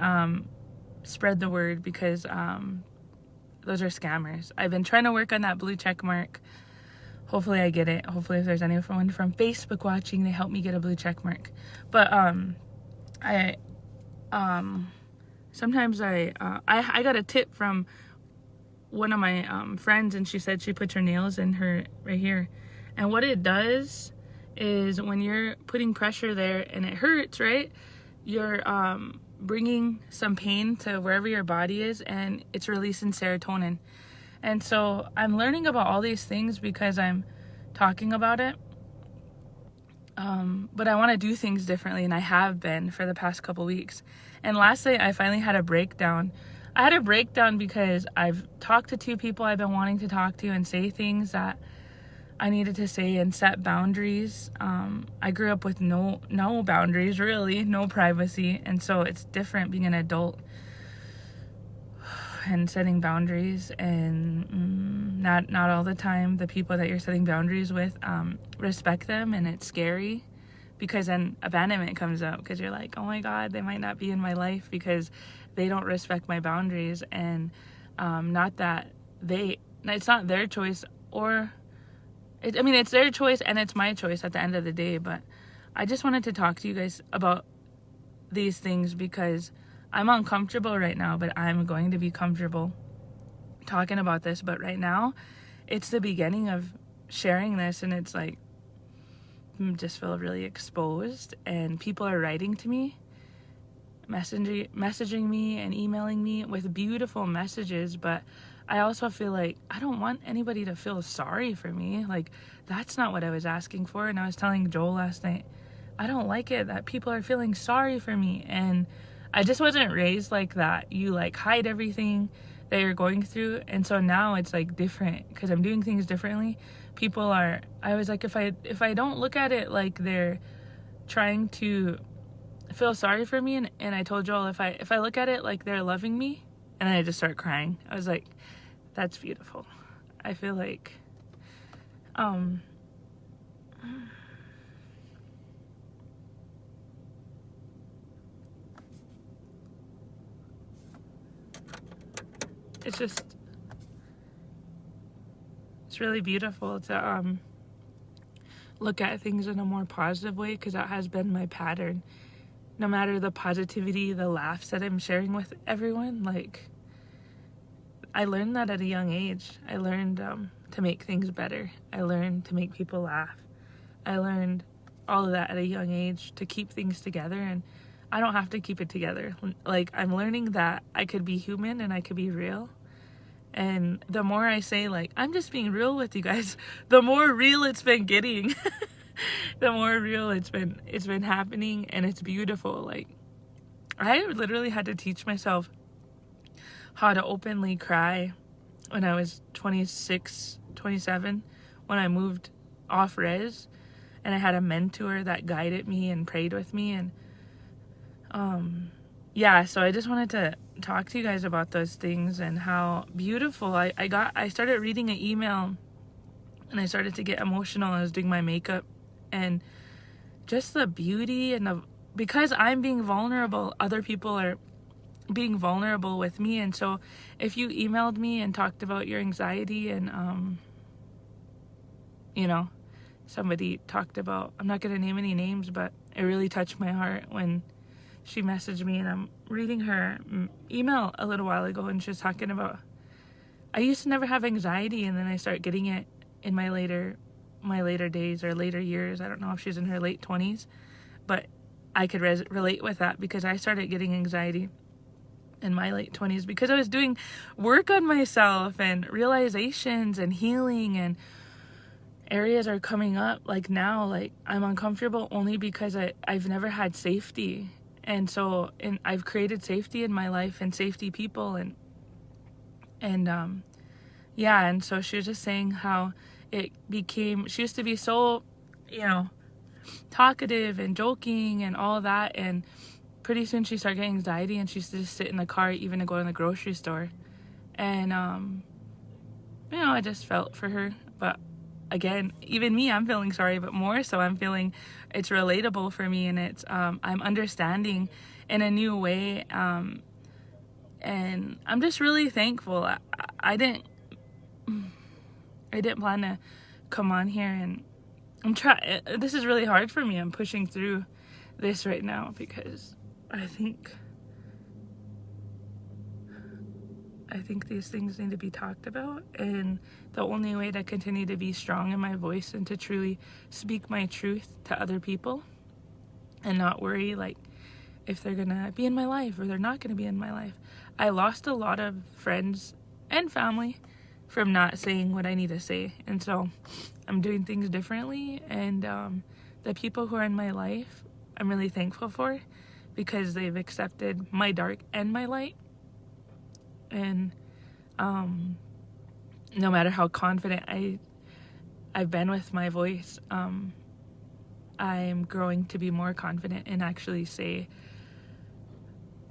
Spread the word, because those are scammers. I've been trying to work on that blue check mark. Hopefully I get it. Hopefully if there's anyone from Facebook watching, they help me get a blue check mark. But sometimes I got a tip from one of my friends, and she said she puts her nails in her right here. And what it does is when you're putting pressure there and it hurts, right? You're bringing some pain to wherever your body is, and it's releasing serotonin. And so I'm learning about all these things because I'm talking about it. But I want to do things differently, and I have been for the past couple weeks. And last night I finally had a breakdown. I had a breakdown because I've talked to 2 people I've been wanting to talk to and say things that I needed to say and set boundaries. I grew up with no boundaries, really, no privacy. And so it's different being an adult and setting boundaries, and not all the time the people that you're setting boundaries with respect them. And it's scary because then abandonment comes up, because you're like, oh my God, they might not be in my life because they don't respect my boundaries. And not that it's not their choice, or I mean, it's their choice and it's my choice at the end of the day. But I just wanted to talk to you guys about these things because I'm uncomfortable right now, but I'm going to be comfortable talking about this. But right now, it's the beginning of sharing this, and it's like, I just feel really exposed, and people are writing to me, messaging me and emailing me with beautiful messages. But I also feel like I don't want anybody to feel sorry for me. Like, that's not what I was asking for. And I was telling Joel last night, I don't like it that people are feeling sorry for me. And I just wasn't raised like that. You like hide everything that you're going through. And so now it's like different because I'm doing things differently. I was like, if I don't look at it like they're trying to feel sorry for me, and I told Joel, if I look at it like they're loving me, and then I just start crying. I was like, that's beautiful. I feel like it's really beautiful to look at things in a more positive way, because that has been my pattern. No matter the positivity, the laughs that I'm sharing with everyone, like, I learned that at a young age. I learned to make things better. I learned to make people laugh. I learned all of that at a young age, to keep things together, and I don't have to keep it together. Like, I'm learning that I could be human and I could be real. And the more I say, like, I'm just being real with you guys, the more real it's been getting. The more real it's been happening, and it's beautiful. Like, I literally had to teach myself how to openly cry when I was 26, 27, when I moved off res, and I had a mentor that guided me and prayed with me. And so I just wanted to talk to you guys about those things and how beautiful I started reading an email, and I started to get emotional. I was doing my makeup, and just the beauty and because I'm being vulnerable, other people are being vulnerable with me. And so if you emailed me and talked about your anxiety, and somebody talked about, I'm not going to name any names, but it really touched my heart when she messaged me, and I'm reading her email a little while ago, and she was talking about, I used to never have anxiety, and then I start getting it in my later days or later years. I don't know if she's in her late 20s, but I could relate with that, because I started getting anxiety in my late 20s because I was doing work on myself and realizations and healing, and areas are coming up. Like now, like, I'm uncomfortable only because I've never had safety. And so, I've created safety in my life and safety people, and so she was just saying how she used to be so, talkative and joking and all that, and pretty soon she started getting anxiety, and she used to just sit in the car even to go to the grocery store. And I just felt for her. But again, even me, I'm feeling sorry, but more so I'm feeling it's relatable for me, and it's I'm understanding in a new way, and I'm just really thankful. I didn't plan to come on here, and this is really hard for me. I'm pushing through this right now because I think these things need to be talked about, and the only way to continue to be strong in my voice and to truly speak my truth to other people and not worry like if they're gonna be in my life or they're not gonna be in my life. I lost a lot of friends and family from not saying what I need to say, and so I'm doing things differently. And the people who are in my life, I'm really thankful for, because they've accepted my dark and my light. And no matter how confident I've been with my voice, I'm growing to be more confident and actually say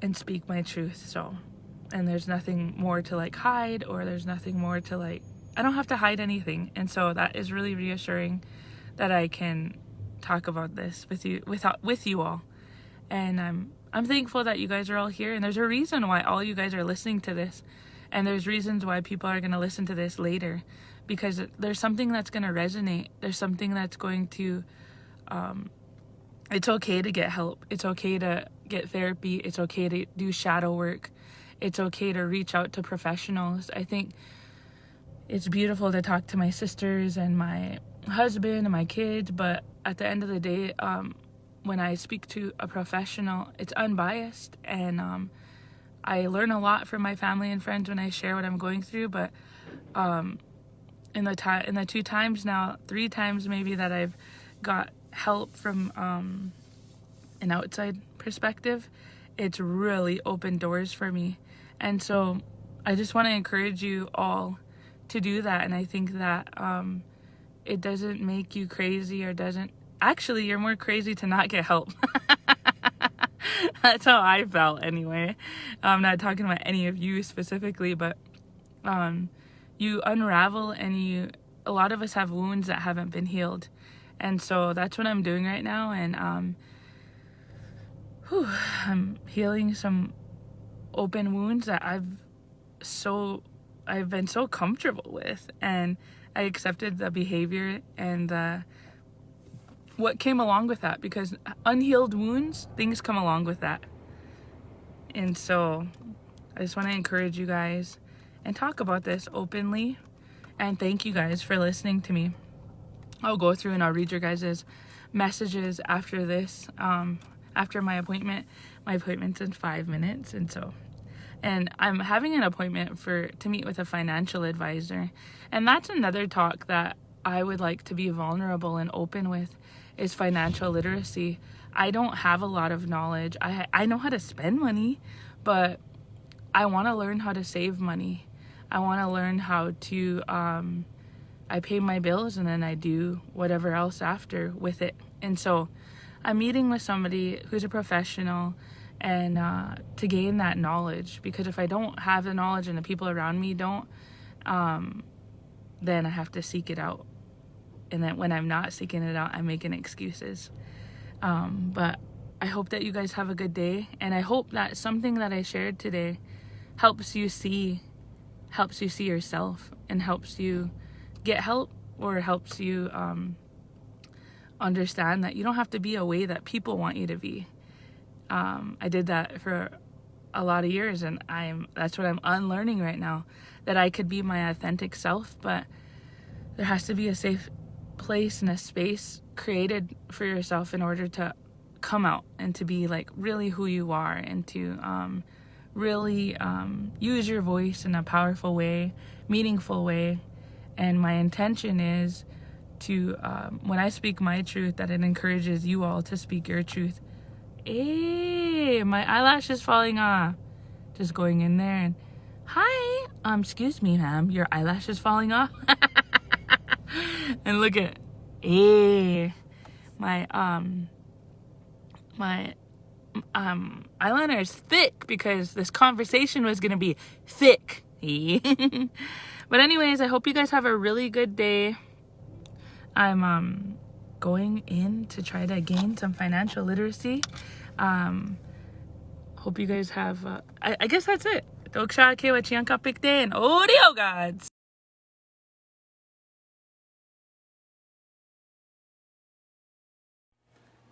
and speak my truth. So, and there's nothing more to like hide, or there's nothing more to like, I don't have to hide anything. And so that is really reassuring that I can talk about this with you all. And I'm thankful that you guys are all here, and there's a reason why all you guys are listening to this. And there's reasons why people are going to listen to this later, because there's something that's going to resonate. There's something that's going to, it's okay to get help. It's okay to get therapy. It's okay to do shadow work. It's okay to reach out to professionals. I think it's beautiful to talk to my sisters and my husband and my kids, but at the end of the day, when I speak to a professional, it's unbiased, and I learn a lot from my family and friends when I share what I'm going through. But in the 2 times now, 3 times maybe, that I've got help from an outside perspective, it's really opened doors for me. And so I just want to encourage you all to do that. And I think that it doesn't make you crazy, or doesn't, actually, you're more crazy to not get help. That's how I felt anyway. I'm not talking about any of you specifically, but you unravel, and a lot of us have wounds that haven't been healed. And so that's what I'm doing right now. And I'm healing some open wounds that I've been so comfortable with, and I accepted the behavior and what came along with that, because unhealed wounds, things come along with that. And so I just want to encourage you guys and talk about this openly, and thank you guys for listening to me. I'll go through and I'll read your guys' messages after this, after my appointment. My appointment's in 5 minutes, and I'm having an appointment to meet with a financial advisor. And that's another talk that I would like to be vulnerable and open with, is financial literacy. I don't have a lot of knowledge. I know how to spend money, but I want to learn how to save money. I want to learn how to, I pay my bills and then I do whatever else after with it. And so I'm meeting with somebody who's a professional, and to gain that knowledge, because if I don't have the knowledge and the people around me don't, then I have to seek it out. And then when I'm not seeking it out, I'm making excuses. But I hope that you guys have a good day, and I hope that something that I shared today helps you see yourself, and helps you get help, or helps you understand that you don't have to be a way that people want you to be. I did that for a lot of years, and that's what I'm unlearning right now, that I could be my authentic self, but there has to be a safe place and a space created for yourself in order to come out and to be like really who you are, and to really use your voice in a powerful way, meaningful way. And my intention is to, when I speak my truth, that it encourages you all to speak your truth. Hey, my eyelash is falling off. Just going in there and, hi, excuse me, ma'am, your eyelash is falling off. And look at, hey, my eyeliner is thick because this conversation was gonna be thick. But anyways, I hope you guys have a really good day. I'm going in to try to gain some financial literacy. Hope you guys have I guess that's it. Doksha ke wachianka pikte and audio gods.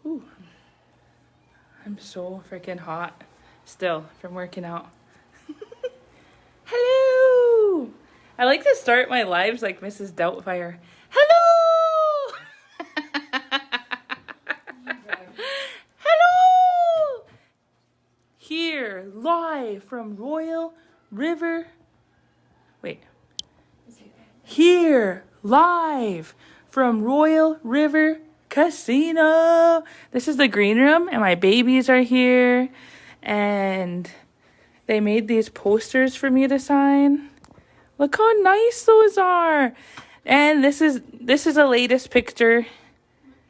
Ooh. I'm so freaking hot still from working out. Hello! I like to start my lives like Mrs. Doubtfire. Hello! Hello! Here, live from Royal River. Wait. Here, live from Royal River Casino. This is the green room, and my babies are here, and they made these posters for me to sign. Look how nice those are. And this is the latest picture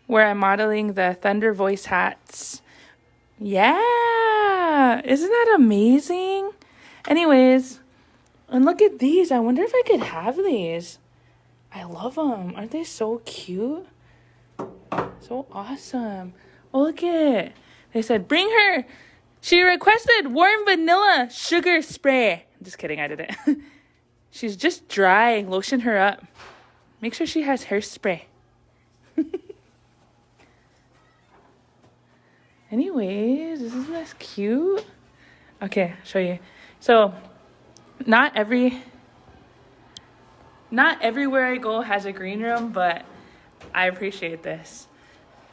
where I'm modeling the Thunder Voice hats. Yeah, isn't that amazing? Anyways, and look at these. I wonder if I could have these. I love them. Aren't they so cute? So awesome. Oh, look at, they said, bring her. She requested warm vanilla sugar spray. Just kidding, I didn't. She's just drying. Lotion her up. Make sure she has hairspray. Anyways, isn't this cute? Okay, I'll show you. So, not everywhere I go has a green room, but I appreciate this.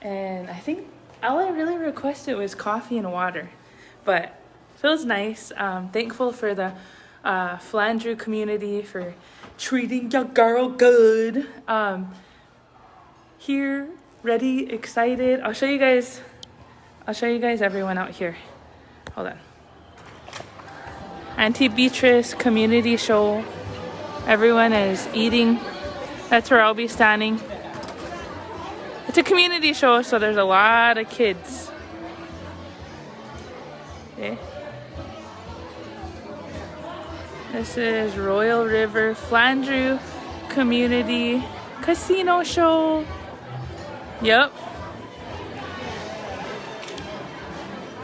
And I think all I really requested was coffee and water, but feels nice. Thankful for the Flandreau community for treating your girl good. Here, ready, excited. I'll show you guys everyone out here. Hold on. Auntie Beatrice community show. Everyone is eating. That's where I'll be standing. It's a community show, so there's a lot of kids. Okay. This is Royal River Flandreau Community Casino Show. Yep.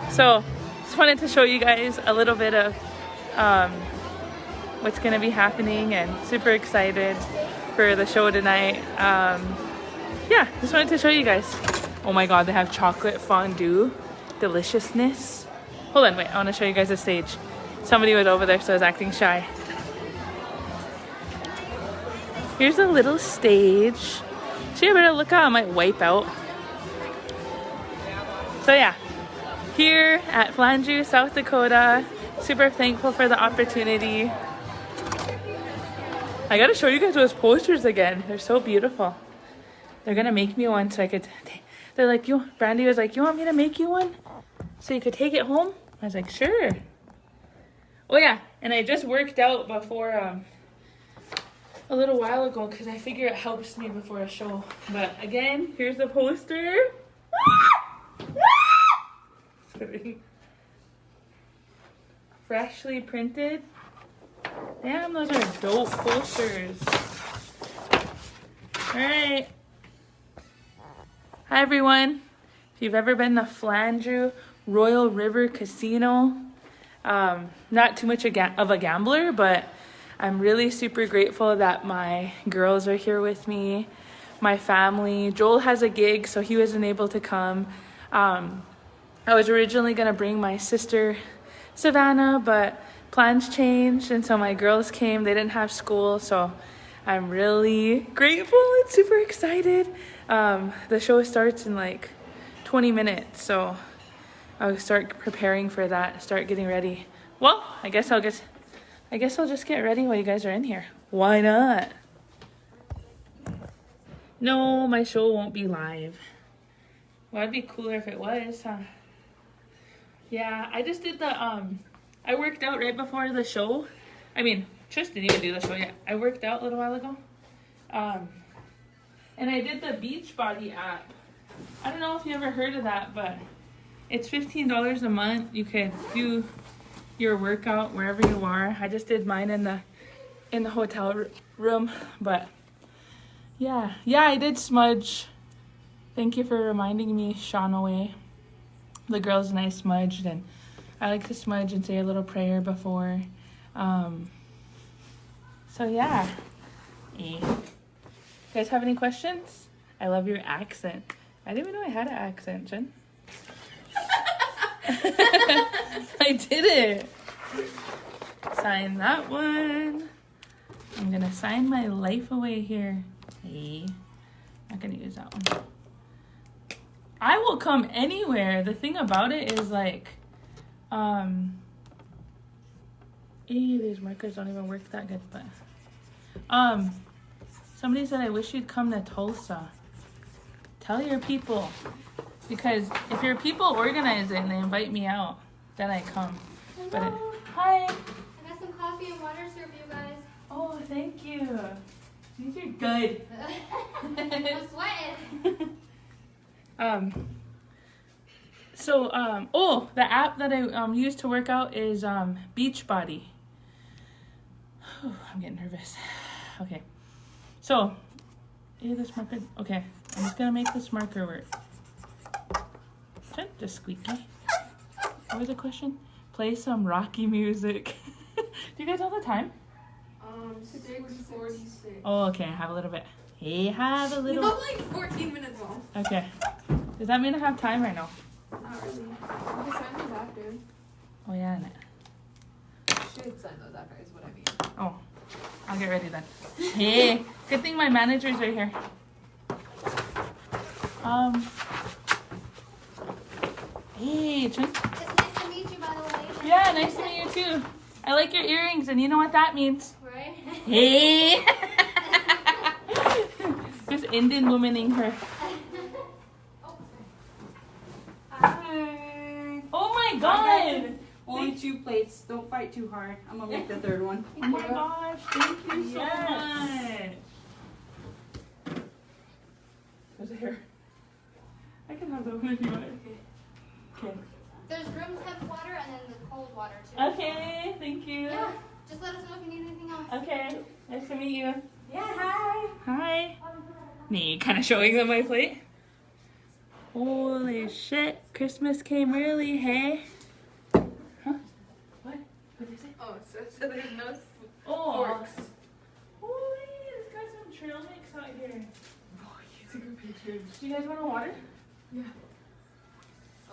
So, just wanted to show you guys a little bit of what's going to be happening, and super excited for the show tonight. Yeah, just wanted to show you guys. Oh my god, they have chocolate fondue. Deliciousness. Hold on, wait, I want to show you guys the stage. Somebody was over there, so I was acting shy. Here's a little stage. So you better look out, I might wipe out. So yeah, here at Flandreau, South Dakota. Super thankful for the opportunity. I gotta show you guys those posters again. They're so beautiful. They're gonna make me one so I could, they're like, Brandy was like, you want me to make you one? So you could take it home? I was like, sure. Oh yeah, and I just worked out before, a little while ago, because I figure it helps me before a show. But again, here's the poster. Sorry. Freshly printed. Damn, those are dope posters. Alright. Hi everyone. If you've ever been to Flandreau Royal River Casino, not too much of a gambler, but I'm really super grateful that my girls are here with me, my family. Joel has a gig, so he wasn't able to come. I was originally going to bring my sister, Savannah, but plans changed, and so my girls came. They didn't have school, so I'm really grateful and super excited. The show starts in like 20 minutes, so I'll start preparing for that, start getting ready. Well, I guess I'll just get ready while you guys are in here. Why not? No, my show won't be live. Well, it'd be cooler if it was, huh? Yeah, I just did the, I worked out right before the show. I mean, Trish didn't even do the show yet. I worked out a little while ago. And I did the Beachbody app. I don't know if you ever heard of that, but it's $15 a month. You can do your workout wherever you are. I just did mine in the hotel room, but yeah, I did smudge. Thank you for reminding me, Shawnaway. The girls and I smudged, and I like to smudge and say a little prayer before. So yeah. You guys have any questions? I love your accent. I didn't even know I had an accent, Jen. I did it. Sign that one. I'm gonna sign my life away here. Hey, not gonna use that one. I will come anywhere. The thing about it is like, these markers don't even work that good, but somebody said I wish you'd come to Tulsa. Tell your people, because if your people organize it and they invite me out, then I come. But hi. I got some coffee and water served for you guys. Oh, thank you. These are good. I'm sweating. The app that I use to work out is Beachbody. I'm getting nervous. Okay. So, this marker. Okay, I'm just gonna make this marker work. Just squeaky. What was the question? Play some Rocky music. Do you guys know the time? 6:46. Oh, okay. I have a little bit. Hey, have a You little. have like 14 minutes long. Okay. Does that mean I have time or no? Not really. You can sign those after. Oh, yeah. No. Should sign those after is what I mean. Oh, I'll get ready then. Hey, good thing my managers are here. Hey, It's nice to meet you, by the way. yeah, nice to meet you too. I like your earrings, and you know what that means. Right? Hey. Just Indian womaning her. Hi. Oh my god! Only 2 plates. Don't fight too hard. I'm gonna make the 3rd one. Oh my gosh, thank you so Yes. much. There's a hair. I can have that one if you want. Okay. There's room temp water and then the cold water too. Okay, thank you. Yeah. Just let us know if you need anything else. Okay, nice to meet you. Yeah, hi. Hi. Me kind of showing them my plate. Holy shit, Christmas came early, hey? Huh? What? What is it? Oh, so there's no Oh, forks. holy, this got some trail mix out here. Oh, you took a picture. Do you guys want to water? Yeah.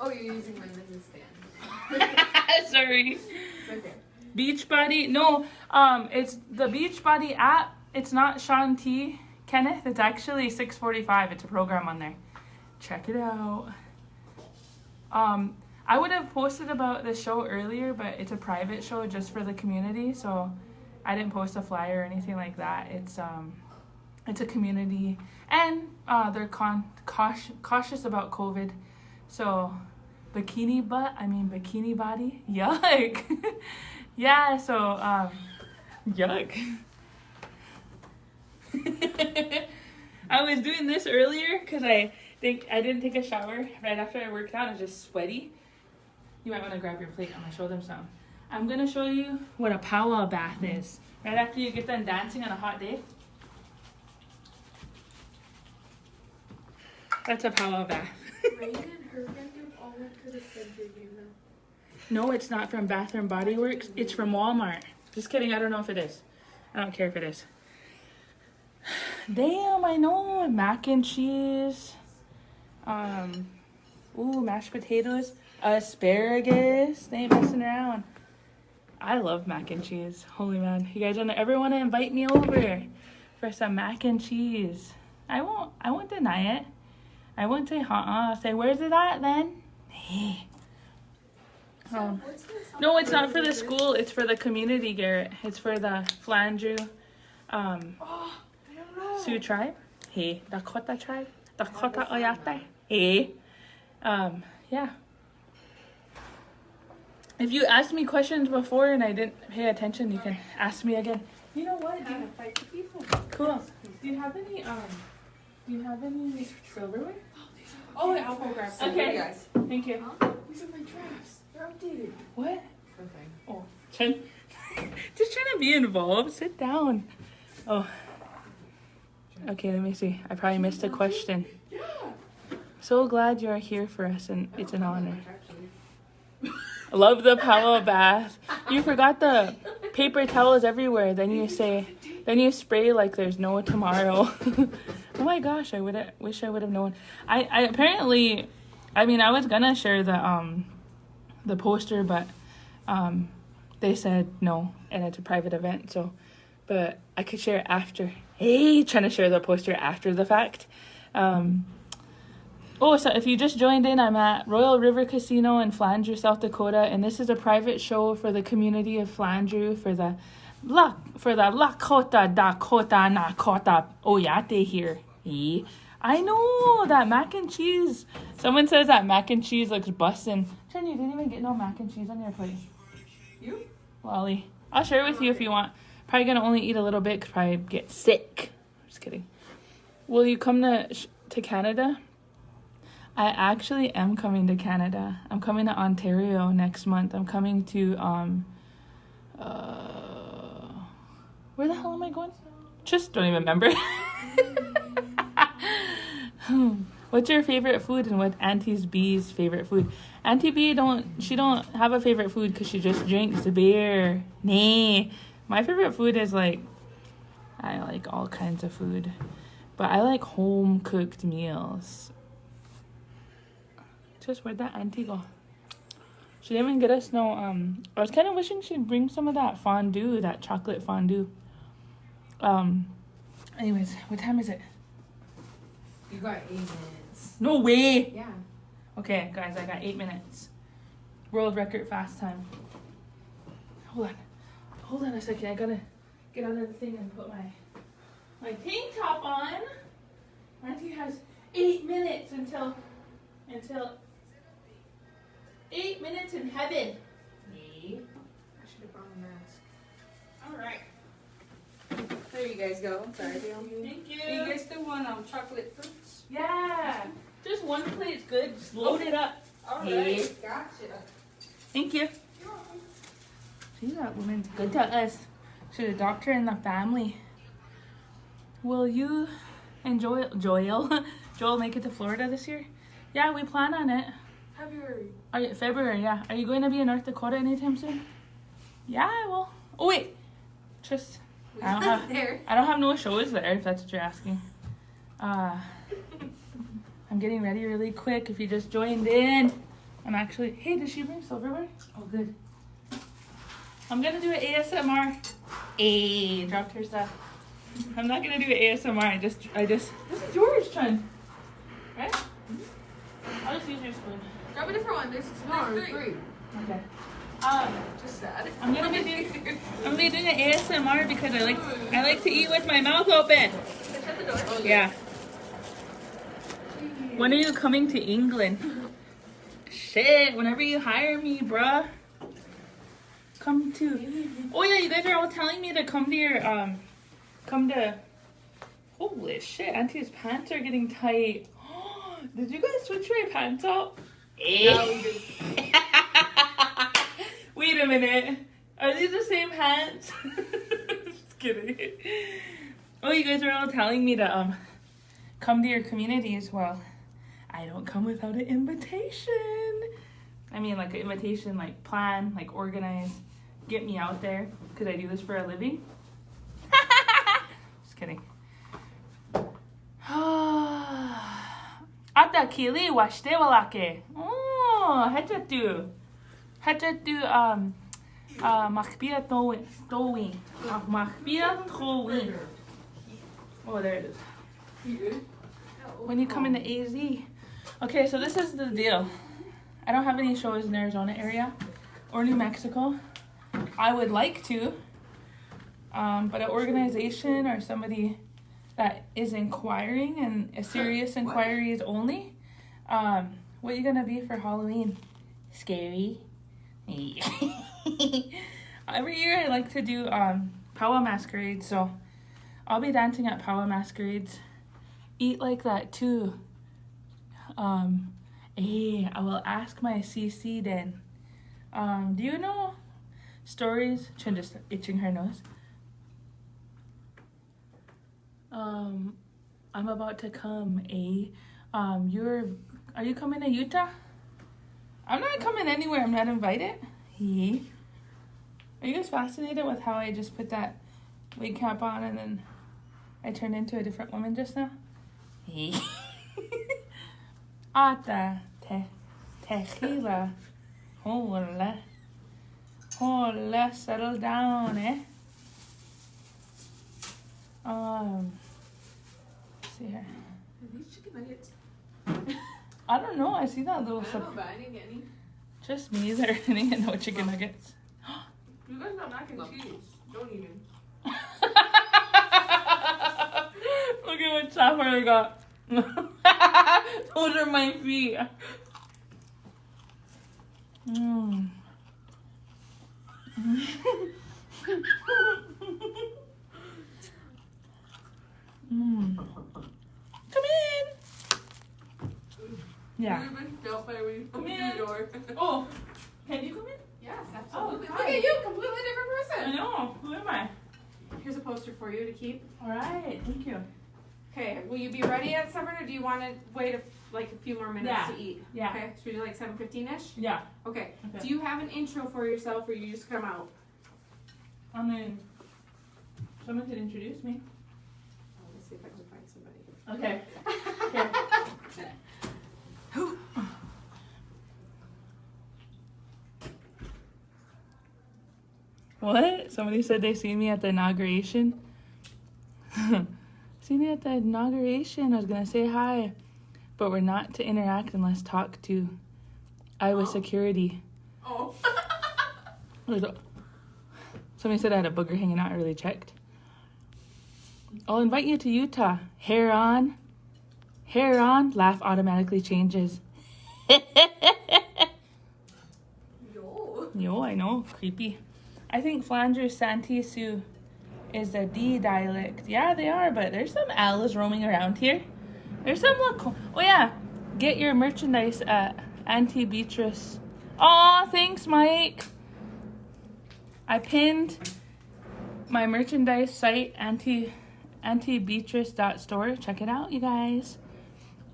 Oh, you're using my business stand. Sorry. It's okay. Beachbody, no, it's the Beachbody app. It's not Sean T. Kenneth. It's actually 6:45. It's a program on there. Check it out. I would have posted about the show earlier, but it's a private show just for the community, so I didn't post a flyer or anything like that. It's a community, and they're cautious about COVID, so bikini body, yuck. Yeah, so yuck. I was doing this earlier because I didn't take a shower right after I worked out. I was just sweaty. You might want to grab your plate. I'm gonna show them some. I'm gonna show you what a powwow bath is. Right after you get done dancing on a hot day. That's a powwow bath. Rain and her friend all went to the center game now. No, it's not from Bath and Body Works. It's from Walmart. Just kidding. I don't know if it is. I don't care if it is. Damn, I know. Mac and cheese. Mashed potatoes. Asparagus. They ain't messing around. I love mac and cheese. Holy man. You guys ever want to invite me over for some mac and cheese? I won't deny it. I won't say I'll say, where's it at then? Hey. No, it's not for the school. It's for the community, Garrett. It's for the Flandreau Sioux tribe. Hey, Dakota tribe. Dakota Oyate. Hey. Yeah. If you asked me questions before and I didn't pay attention, you can ask me again. You know what? How to fight the people. Cool. Do you have any silverware? Oh, yeah, I'll go grab some. Okay. You guys. Thank you. These are my drafts. They're updated. What? Okay. Oh, just trying to be involved. Sit down. Oh. Okay, let me see. I probably missed a question. Yeah. So glad you're here for us, and it's an honor. I love the powwow bath. You forgot the paper towels everywhere. Then you spray like there's no tomorrow. Oh my gosh, wish I would have known. I apparently, I was gonna share the poster, but they said no, and it's a private event. So, but I could share it after. Hey, trying to share the poster after the fact. So if you just joined in, I'm at Royal River Casino in Flandreau, South Dakota, and this is a private show for the community of Flandreau for the Lakota Dakota Nakota Oyate here. I know that mac and cheese. Someone says that mac and cheese looks bussin'. Chen, you didn't even get no mac and cheese on your plate. You? Lolly. I'll share with you if you want. Probably gonna only eat a little bit because probably get sick. Just kidding. Will you come to Canada? I actually am coming to Canada. I'm coming to Ontario next month. I'm coming to where the hell am I going? Just don't even remember. What's your favorite food and what Auntie's B's favorite food? Auntie B don't have a favorite food because she just drinks beer. Nah. My favorite food is like, I like all kinds of food. But I like home cooked meals. Just where'd that auntie go? She didn't even get us no, I was kind of wishing she'd bring some of that fondue, that chocolate fondue. Anyways, what time is it? You got 8 minutes. No way! Yeah. Okay, guys, I got 8 minutes. World record fast time. Hold on a second. I gotta get out of the thing and put my tank top on. Auntie has 8 minutes until 8 minutes in heaven. Me? I should have brought a mask. All right. There you guys go. Sorry. Thank you. You guys still want chocolate fruits? Yeah. Just one plate's good. Just load it up. All right. Hey. Gotcha. Thank you. See, that woman's good to us. Should adopt her in the family. Will you and Joel make it to Florida this year? Yeah, we plan on it. February, yeah. Are you going to be in North Dakota anytime soon? Yeah, I will. Oh, wait. Just, I don't have no shows there, if that's what you're asking. I'm getting ready really quick if you just joined in. I'm actually, hey, did she bring silverware? Oh, good. I'm going to do an ASMR. Hey, dropped her stuff. I'm not going to do an ASMR. I just, this is yours, Chun. Right? I'll just use your spoon. Grab a different one. There's three. Okay. Just sad. I'm gonna be doing an ASMR because I like to eat with my mouth open. Shut the door. Oh, Yeah. When are you coming to England? Shit, whenever you hire me, bruh. Come to. Oh yeah, you guys are all telling me to come to your Holy shit, Auntie's pants are getting tight. Did you guys switch my pants out? Yeah, we did. Wait a minute. Are these the same pants? Just kidding. Oh, you guys are all telling me to come to your communities. Well, I don't come without an invitation. I mean, like an invitation, like plan, like organize, get me out there because I do this for a living. Just kidding. Ata kili washte walake. Oh, hajatu machbia towing. Machbia towing. Oh, there it is. When you come into AZ. Okay, so this is the deal. I don't have any shows in the Arizona area or New Mexico. I would like to, but an organization or somebody that is inquiring and a serious inquiry is only. What are you gonna be for Halloween? Scary? Every year I like to do powwow masquerades, so I'll be dancing at powwow masquerades. Eat like that too. Hey, I will ask my CC then. Do you know stories? Chen just itching her nose. I'm about to come, are you coming to Utah? I'm not coming anywhere I'm not invited. Hey. Are you guys fascinated with how I just put that wig cap on and then I turned into a different woman just now? Hey. Ata tequila. Hola. Settle down, eh? Let's see here. Are these chicken nuggets? I don't know. I see that little I stuff. don't know, but I didn't get any. Just me there. I didn't get no chicken nuggets. You guys got mac and cheese. Don't even. Look at what software I got. Those are my feet. Mm. Mm. Come in. Yeah. Come in. Oh, can you come in? Yes, absolutely. Oh, Look hi. at you, completely different I person. know. Who am I? Here's a poster for you to keep. All right. Thank you. Okay, will you be ready at 7 or do you want to wait like a few more minutes Yeah. to eat. Yeah. Okay. Should we do like 7:15ish? Yeah. Okay. Okay. Do you have an intro for yourself, or you just come out? I mean, someone could introduce me. Oh, let's see if I can find somebody. Okay. What? Somebody said they seen me at the inauguration. Seen me at the inauguration. I was gonna say hi, but we're not to interact unless talked to. Iowa security. Oh. Somebody said I had a booger hanging out. I really checked. I'll invite you to Utah. Hair on. Hair on. Laugh automatically changes. Yo, I know. Creepy. I think Flanders Santee Sioux is a D dialect. Yeah, they are, but there's some L's roaming around here. There's some local. Oh, yeah. Get your merchandise at Auntie Beatrice. Aw, thanks, Mike. I pinned my merchandise site, auntie.beatrice.store. Check it out, you guys.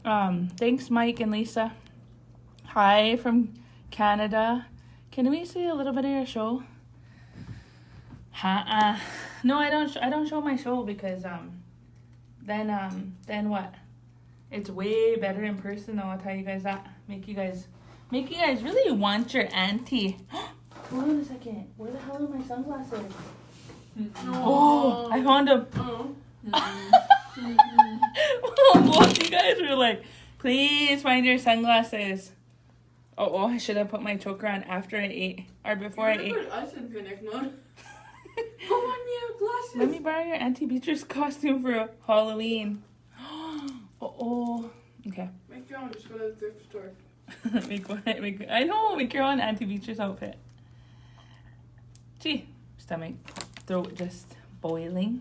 Thanks, Mike and Lisa. Hi from Canada. Can we see a little bit of your show? No, I don't show my show because then what? It's way better in person though. I'll tell you guys that. Make you guys really want your auntie. Hold on a second. Where the hell are my sunglasses? Oh, I found them. Both you guys were like, please find your sunglasses. Oh, I should have put my choker on after I ate or before I ate. Us in panic mode. Come on, you have glasses. Let me borrow your Auntie Beatrice costume for Halloween. Oh, okay. Make your own. Just go to the thrift store. I know, make your own Auntie Beatrice outfit. Gee, stomach, throat just boiling.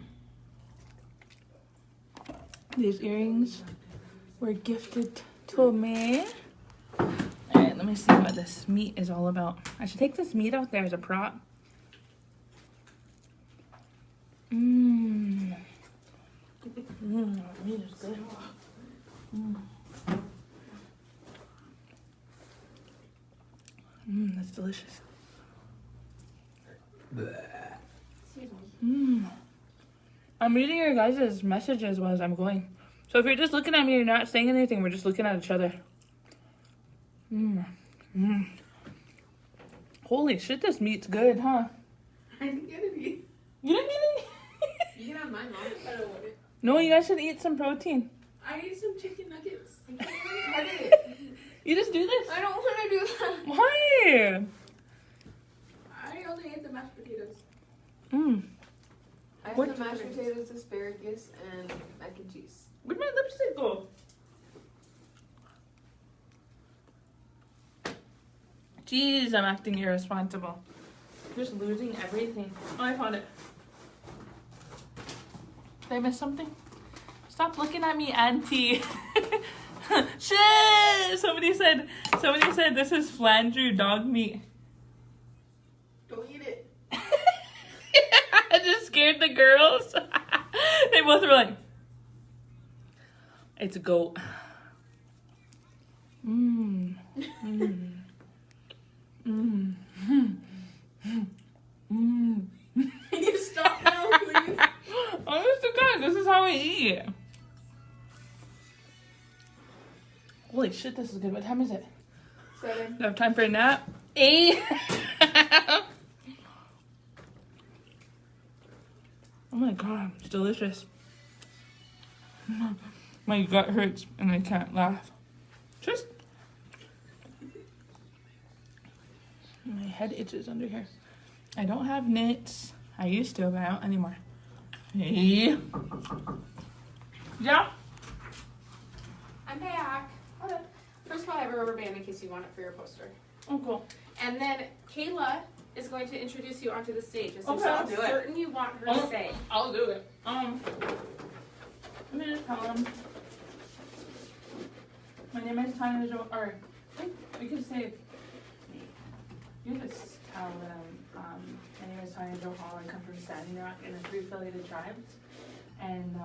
These earrings were gifted to me. Alright, let me see what this meat is all about. I should take this meat out there as a prop. Meat is good. That's delicious. I'm reading your guys' messages as I'm going. So if you're just looking at me, you're not saying anything. We're just looking at each other. Holy shit, this meat's good, huh? I didn't get any. You didn't get any? You can have mine, Mom. I don't want it. No, you guys should eat some protein. I ate some chicken nuggets. You just do this? I don't want to do that. Why? I only ate the mashed potatoes. I have What? the mashed potatoes, asparagus, and mac and cheese. Where'd my lipstick go? Jeez, I'm acting irresponsible. Just losing everything. Oh, I found it. Did I miss something? Stop looking at me, Auntie. Shit! Somebody said this is flanger dog meat. Don't eat it. I just scared the girls. They both were like, it's a goat. Can you stop now, please? Honest to God, this is how we eat. Holy shit, this is good. What time is it? 7. Do I have time for a nap? 8. Oh my God, it's delicious. My gut hurts and I can't laugh. Just my head itches under here. I don't have knits. I used to, but I don't anymore. Hey. Yeah. I'm back. Okay. First of all, I have a rubber band in case you want it for your poster. Oh, cool. And then Kayla is going to introduce you onto the stage. Is there Okay, I'll something do it. certain you want her to Oh. say? I'll do it. Let me just tell them. My name is Tonia Jo, or we could say, you just tell them, my name is Tonia Jo Hall. I come from Standing Rock in the 3 affiliated tribes. And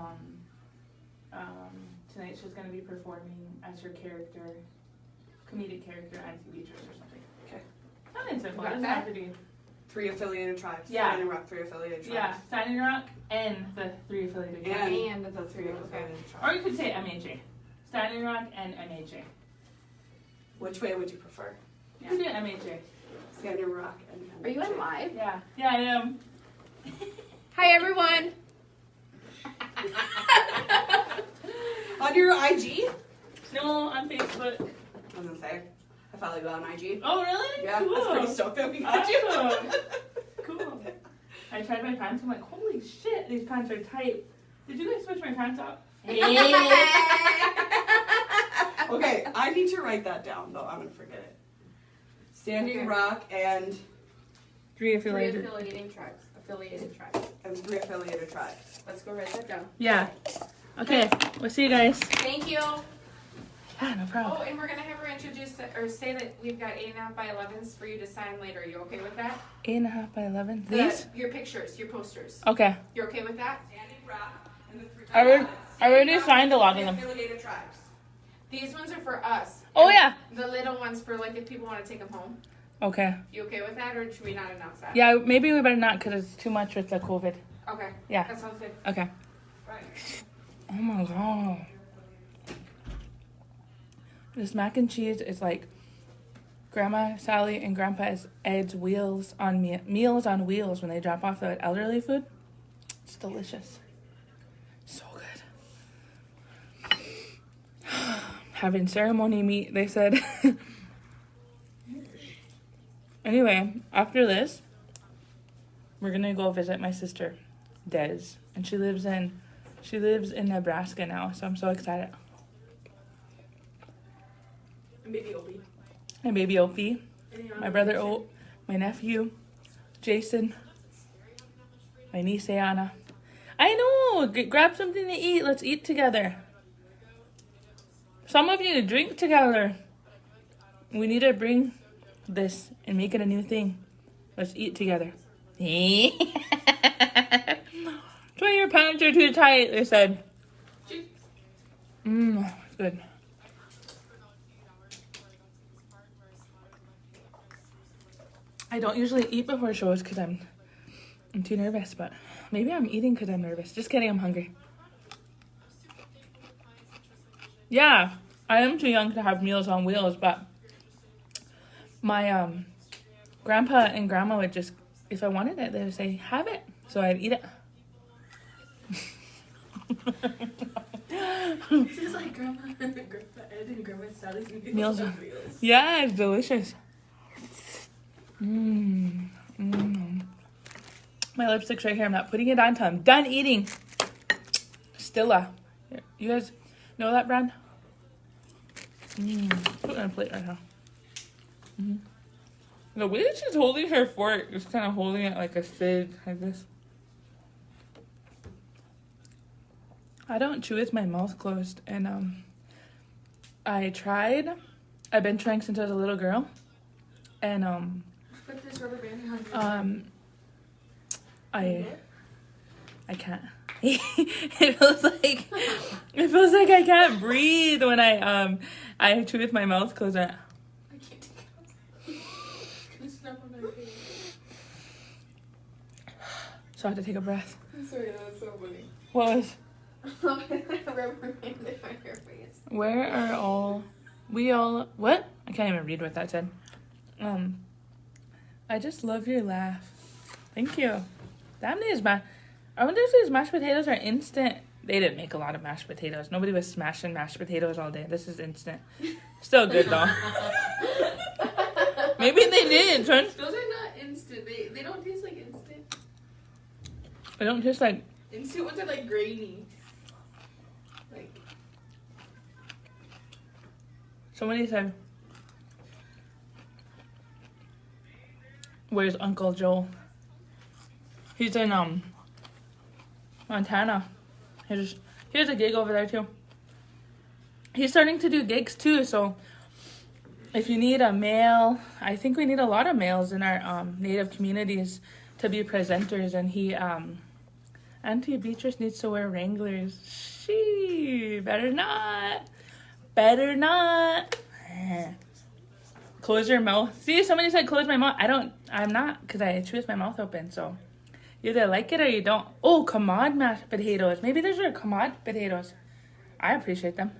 tonight she's gonna be performing as her character, comedic character, Auntie Beatrice or something. Okay. Nothing simple. It Got doesn't that? have to be. 3 affiliated tribes. Yeah. Standing Rock, 3 affiliated tribes. Yeah, Standing Rock and the 3 affiliated tribes. And And the 3 affiliated Or tribes. you could say MHA. Standing Rock and MHA. Which way would you prefer? You could do MHA. Standing Rock and Are you on live? Yeah. Yeah, I am. Hi everyone. On your IG? No, on Facebook. I was gonna say, I follow you on IG. Oh, really? Yeah, Cool. that's pretty stoked that we got you. Awesome. Cool. I tried my pants. I'm like, holy shit, these pants are tight. Did you guys switch my pants up? Okay, I need to write that down though. I'm gonna forget it. Standing Okay. Rock and 3 Three affiliated. affiliated tribes. Affiliated tribes. 3 affiliated tribes. Let's go write that down. Yeah. Okay, we'll see you guys. Thank you. Yeah, no problem. Oh, and we're gonna have her introduce or say that we've got 8.5 by 11s for you to sign later. Are you okay with that? 8.5 by 11. The- These? your pictures, your posters. Okay. You're okay with that? Standing Rock and the 3. I already signed a lot of them. Affiliated tribes. These ones are for us. Oh, And yeah. The little ones for like if people want to take them home. Okay. You okay with that, or should we not announce that? Yeah, maybe we better not because it's too much with the COVID. Okay. Yeah. That sounds good. Okay. Right. Oh my god. This mac and cheese is like Grandma Sally and Grandpa Ed's wheels on meals on wheels when they drop off the elderly food. It's delicious. So good. Having ceremony meat, they said. Anyway, after this, we're gonna go visit my sister, Des, and she lives in Nebraska now, so I'm so excited. And baby Opie. My baby Opie, my brother Ope, my nephew, Jason, my niece Ayana. I know! Grab something to eat. Let's eat together. Some of you need to drink together. We need to bring this and make it a new thing. Let's eat together. Joy, your pants are too tight, they said. Good. I don't usually eat before shows because I'm too nervous, but maybe I'm eating because I'm nervous. Just kidding, I'm hungry. Yeah, I am too young to have meals on wheels, but my grandpa and grandma would just, if I wanted it, they would say, have it. So I'd eat it. This is like Grandma Ed and Grandma Sally's Meals on wheels. Yeah, it's delicious. My lipstick's right here. I'm not putting it on until I'm done eating. Stilla. You guys know that brand? Put it on a plate right now. The way that she's holding her fork is kind of holding it like a fig, like this. I don't chew with my mouth closed, and I've been trying since I was a little girl, and Put this rubber band on your I can't. It feels like I can't breathe when I chew with my mouth closed. I can't take it. Gonna snap on my face. So I had to take a breath. I'm sorry, that was so funny. What was? Rubber band on your face. Where are all? What? I can't even read what that said. I just love your laugh. Thank you. Damn, I wonder if these mashed potatoes are instant. They didn't make a lot of mashed potatoes. Nobody was smashing mashed potatoes all day. This is instant. Still good though. Maybe they did, son. Those are not instant. They don't taste like instant. They don't taste like. Instant ones are like grainy. Like Somebody said, "Where's Uncle Joel?" He's in Montana. He has a gig over there too. He's starting to do gigs too, so if you need a male, I think we need a lot of males in our native communities to be presenters, and he Auntie Beatrice needs to wear Wranglers. She better not. Better not. Close your mouth. See, somebody said close my mouth. I'm not, because I chew with my mouth open, so. You either like it or you don't. Oh, commod mashed potatoes. Maybe those are commod potatoes. I appreciate them.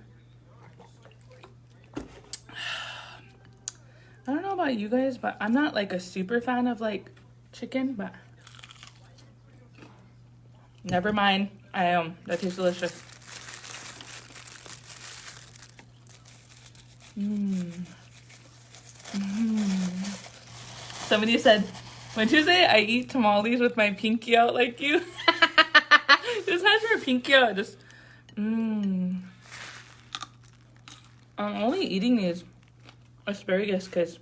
I don't know about you guys, but I'm not like a super fan of like chicken, but never mind. I am. That tastes delicious. Somebody said, on Tuesday, I eat tamales with my pinky out like you. Just has your pinky out. Just, I'm only eating these asparagus because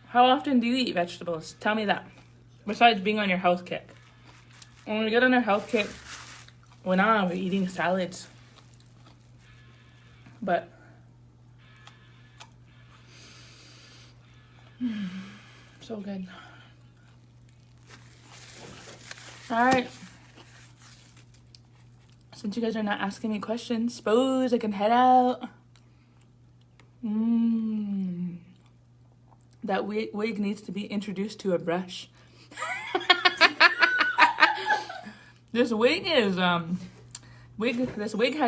how often do you eat vegetables? Tell me that. Besides being on your health kick. When we get on our health kick, we're eating salads. But so good. Alright. Since you guys are not asking me questions, suppose I can head out. That wig needs to be introduced to a brush. This wig has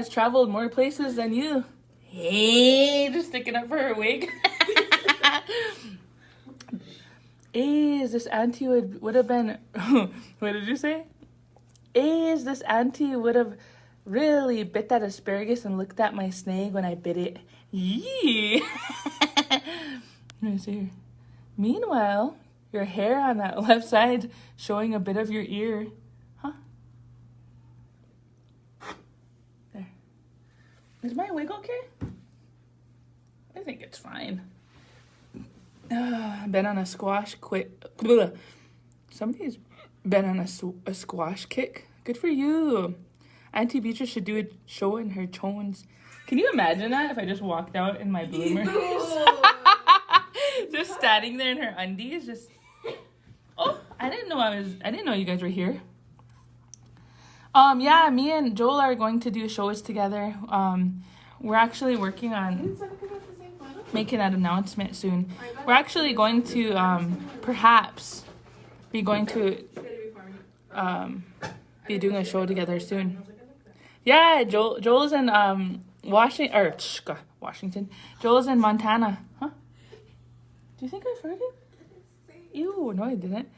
traveled more places than you. Hey, just sticking up for her wig. Is this auntie would have been what did you say? Is this auntie would have really bit that asparagus and looked at my snake when I bit it. Yee. Let me see here. Meanwhile, your hair on that left side showing a bit of your ear. Huh? There. Is my wig okay? I think it's fine. Been on a squash Somebody's been on a squash kick. Good for you. Auntie Beatrice should do a show in her chones. Can you imagine that if I just walked out in my bloomers? Just standing there in her undies, just. Oh, I didn't know you guys were here. Yeah, me and Joel are going to do shows together. We're actually working on making an announcement soon. We're actually going to perhaps be going to be doing a show together soon. Yeah, Joel's in Washington. Joel's in Montana. Huh? Do you think I farted? Ew, no I didn't.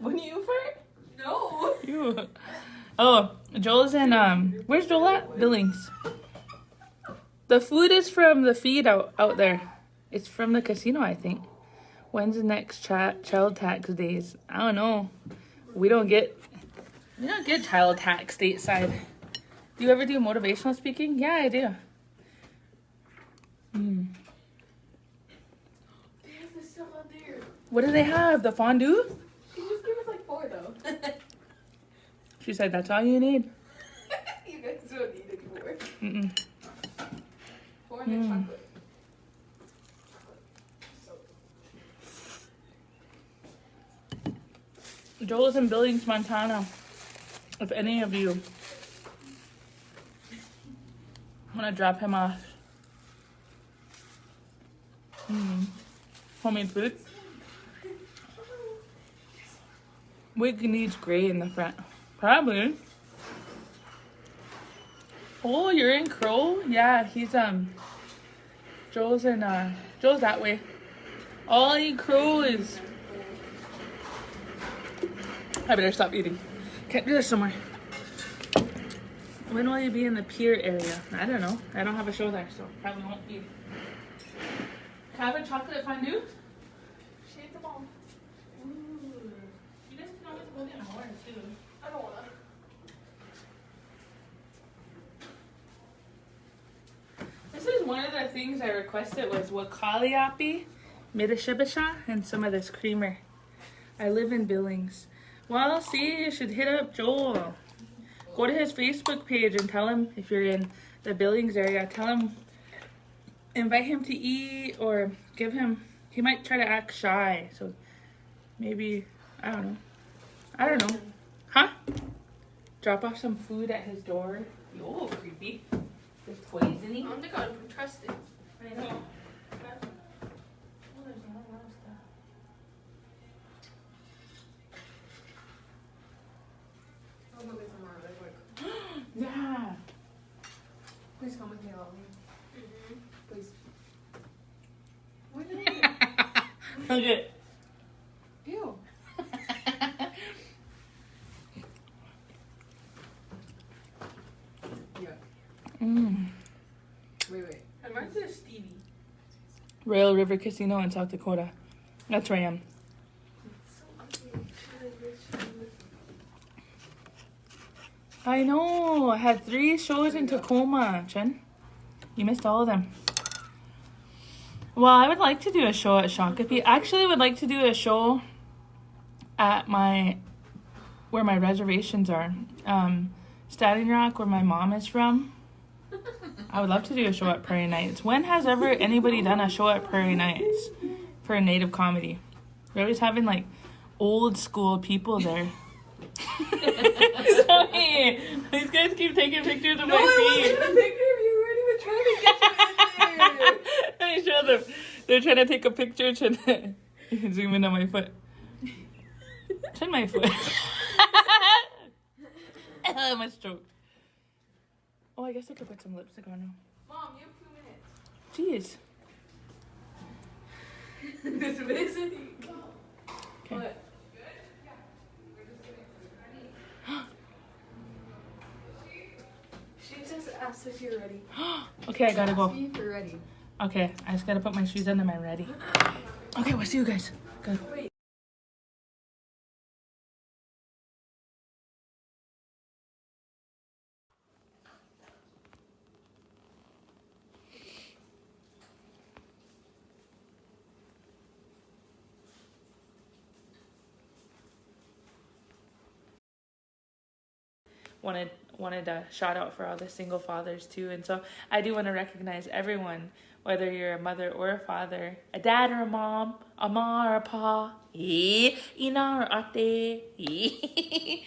When you fart? No. Ew. Oh, Joel's in where's Joel at? Billings. The food is from the feed out there. It's from the casino, I think. When's the next child tax days? I don't know. We don't get child tax stateside. Do you ever do motivational speaking? Yeah, I do. There's stuff out there. What do they have? The fondue? Can you just give us like 4 though? She said that's all you need. You guys don't need anymore. 4 and chocolate. Joel's in Billings, Montana. If any of you want to drop him off. Homemade food. Wig needs gray in the front. Probably. Oh, you're in Crow? Yeah, he's Joel's that way. All in Crow is. I better stop eating. Can't do this somewhere. When will you be in the pier area? I don't know. I don't have a show there, so probably won't be. Can I have a chocolate fondue? Shake them all. You guys can always go get more too. I don't wanna. This is one of the things I requested was wakaliapi, midashibisha, and some of this creamer. I live in Billings. Well, see, you should hit up Joel. Go to his Facebook page and tell him if you're in the Billings area. Tell him, invite him to eat or give him, he might try to act shy. So maybe, I don't know. I don't know. Huh? Drop off some food at his door. Yo, creepy. There's toys in I here. don't think I would trust it. I know. Oh, there's a lot of stuff. I'll go get some more really quick. Yeah. Please come with me, Ollie. Please. What did Okay. Ew. Yeah. Mm. Wait. I'm right there, Stevie. Royal River Casino in South Dakota. That's where I am. So ugly. I know. I had 3 shows in Tacoma, Jen. You missed all of them. Well, I would like to do a show at Shakopee. Actually, I would like to do a show at where my reservations are. Standing Rock, where my mom is from. I would love to do a show at Prairie Nights. When has ever anybody done a show at Prairie Nights for a native comedy? We're always having like old school people there. Sorry. These guys keep taking pictures of my feet. a picture of you. We weren't even trying to get you in there. Let me show them. They're trying to take a picture. Zoom in on my foot. Turn my foot. I must choke. Oh, I guess I could put some lipstick on now. Mom, you have 2 minutes. Jeez. This is Okay. What? She just asked if you're ready. Okay, I gotta go. See if you're ready. Okay, I just gotta put my shoes on. Am I ready? Okay, we'll see you guys. Go. Wanted a shout out for all the single fathers too, and so I do want to recognize everyone, whether you're a mother or a father, a dad or a mom, a ma or a pa, ina or ate.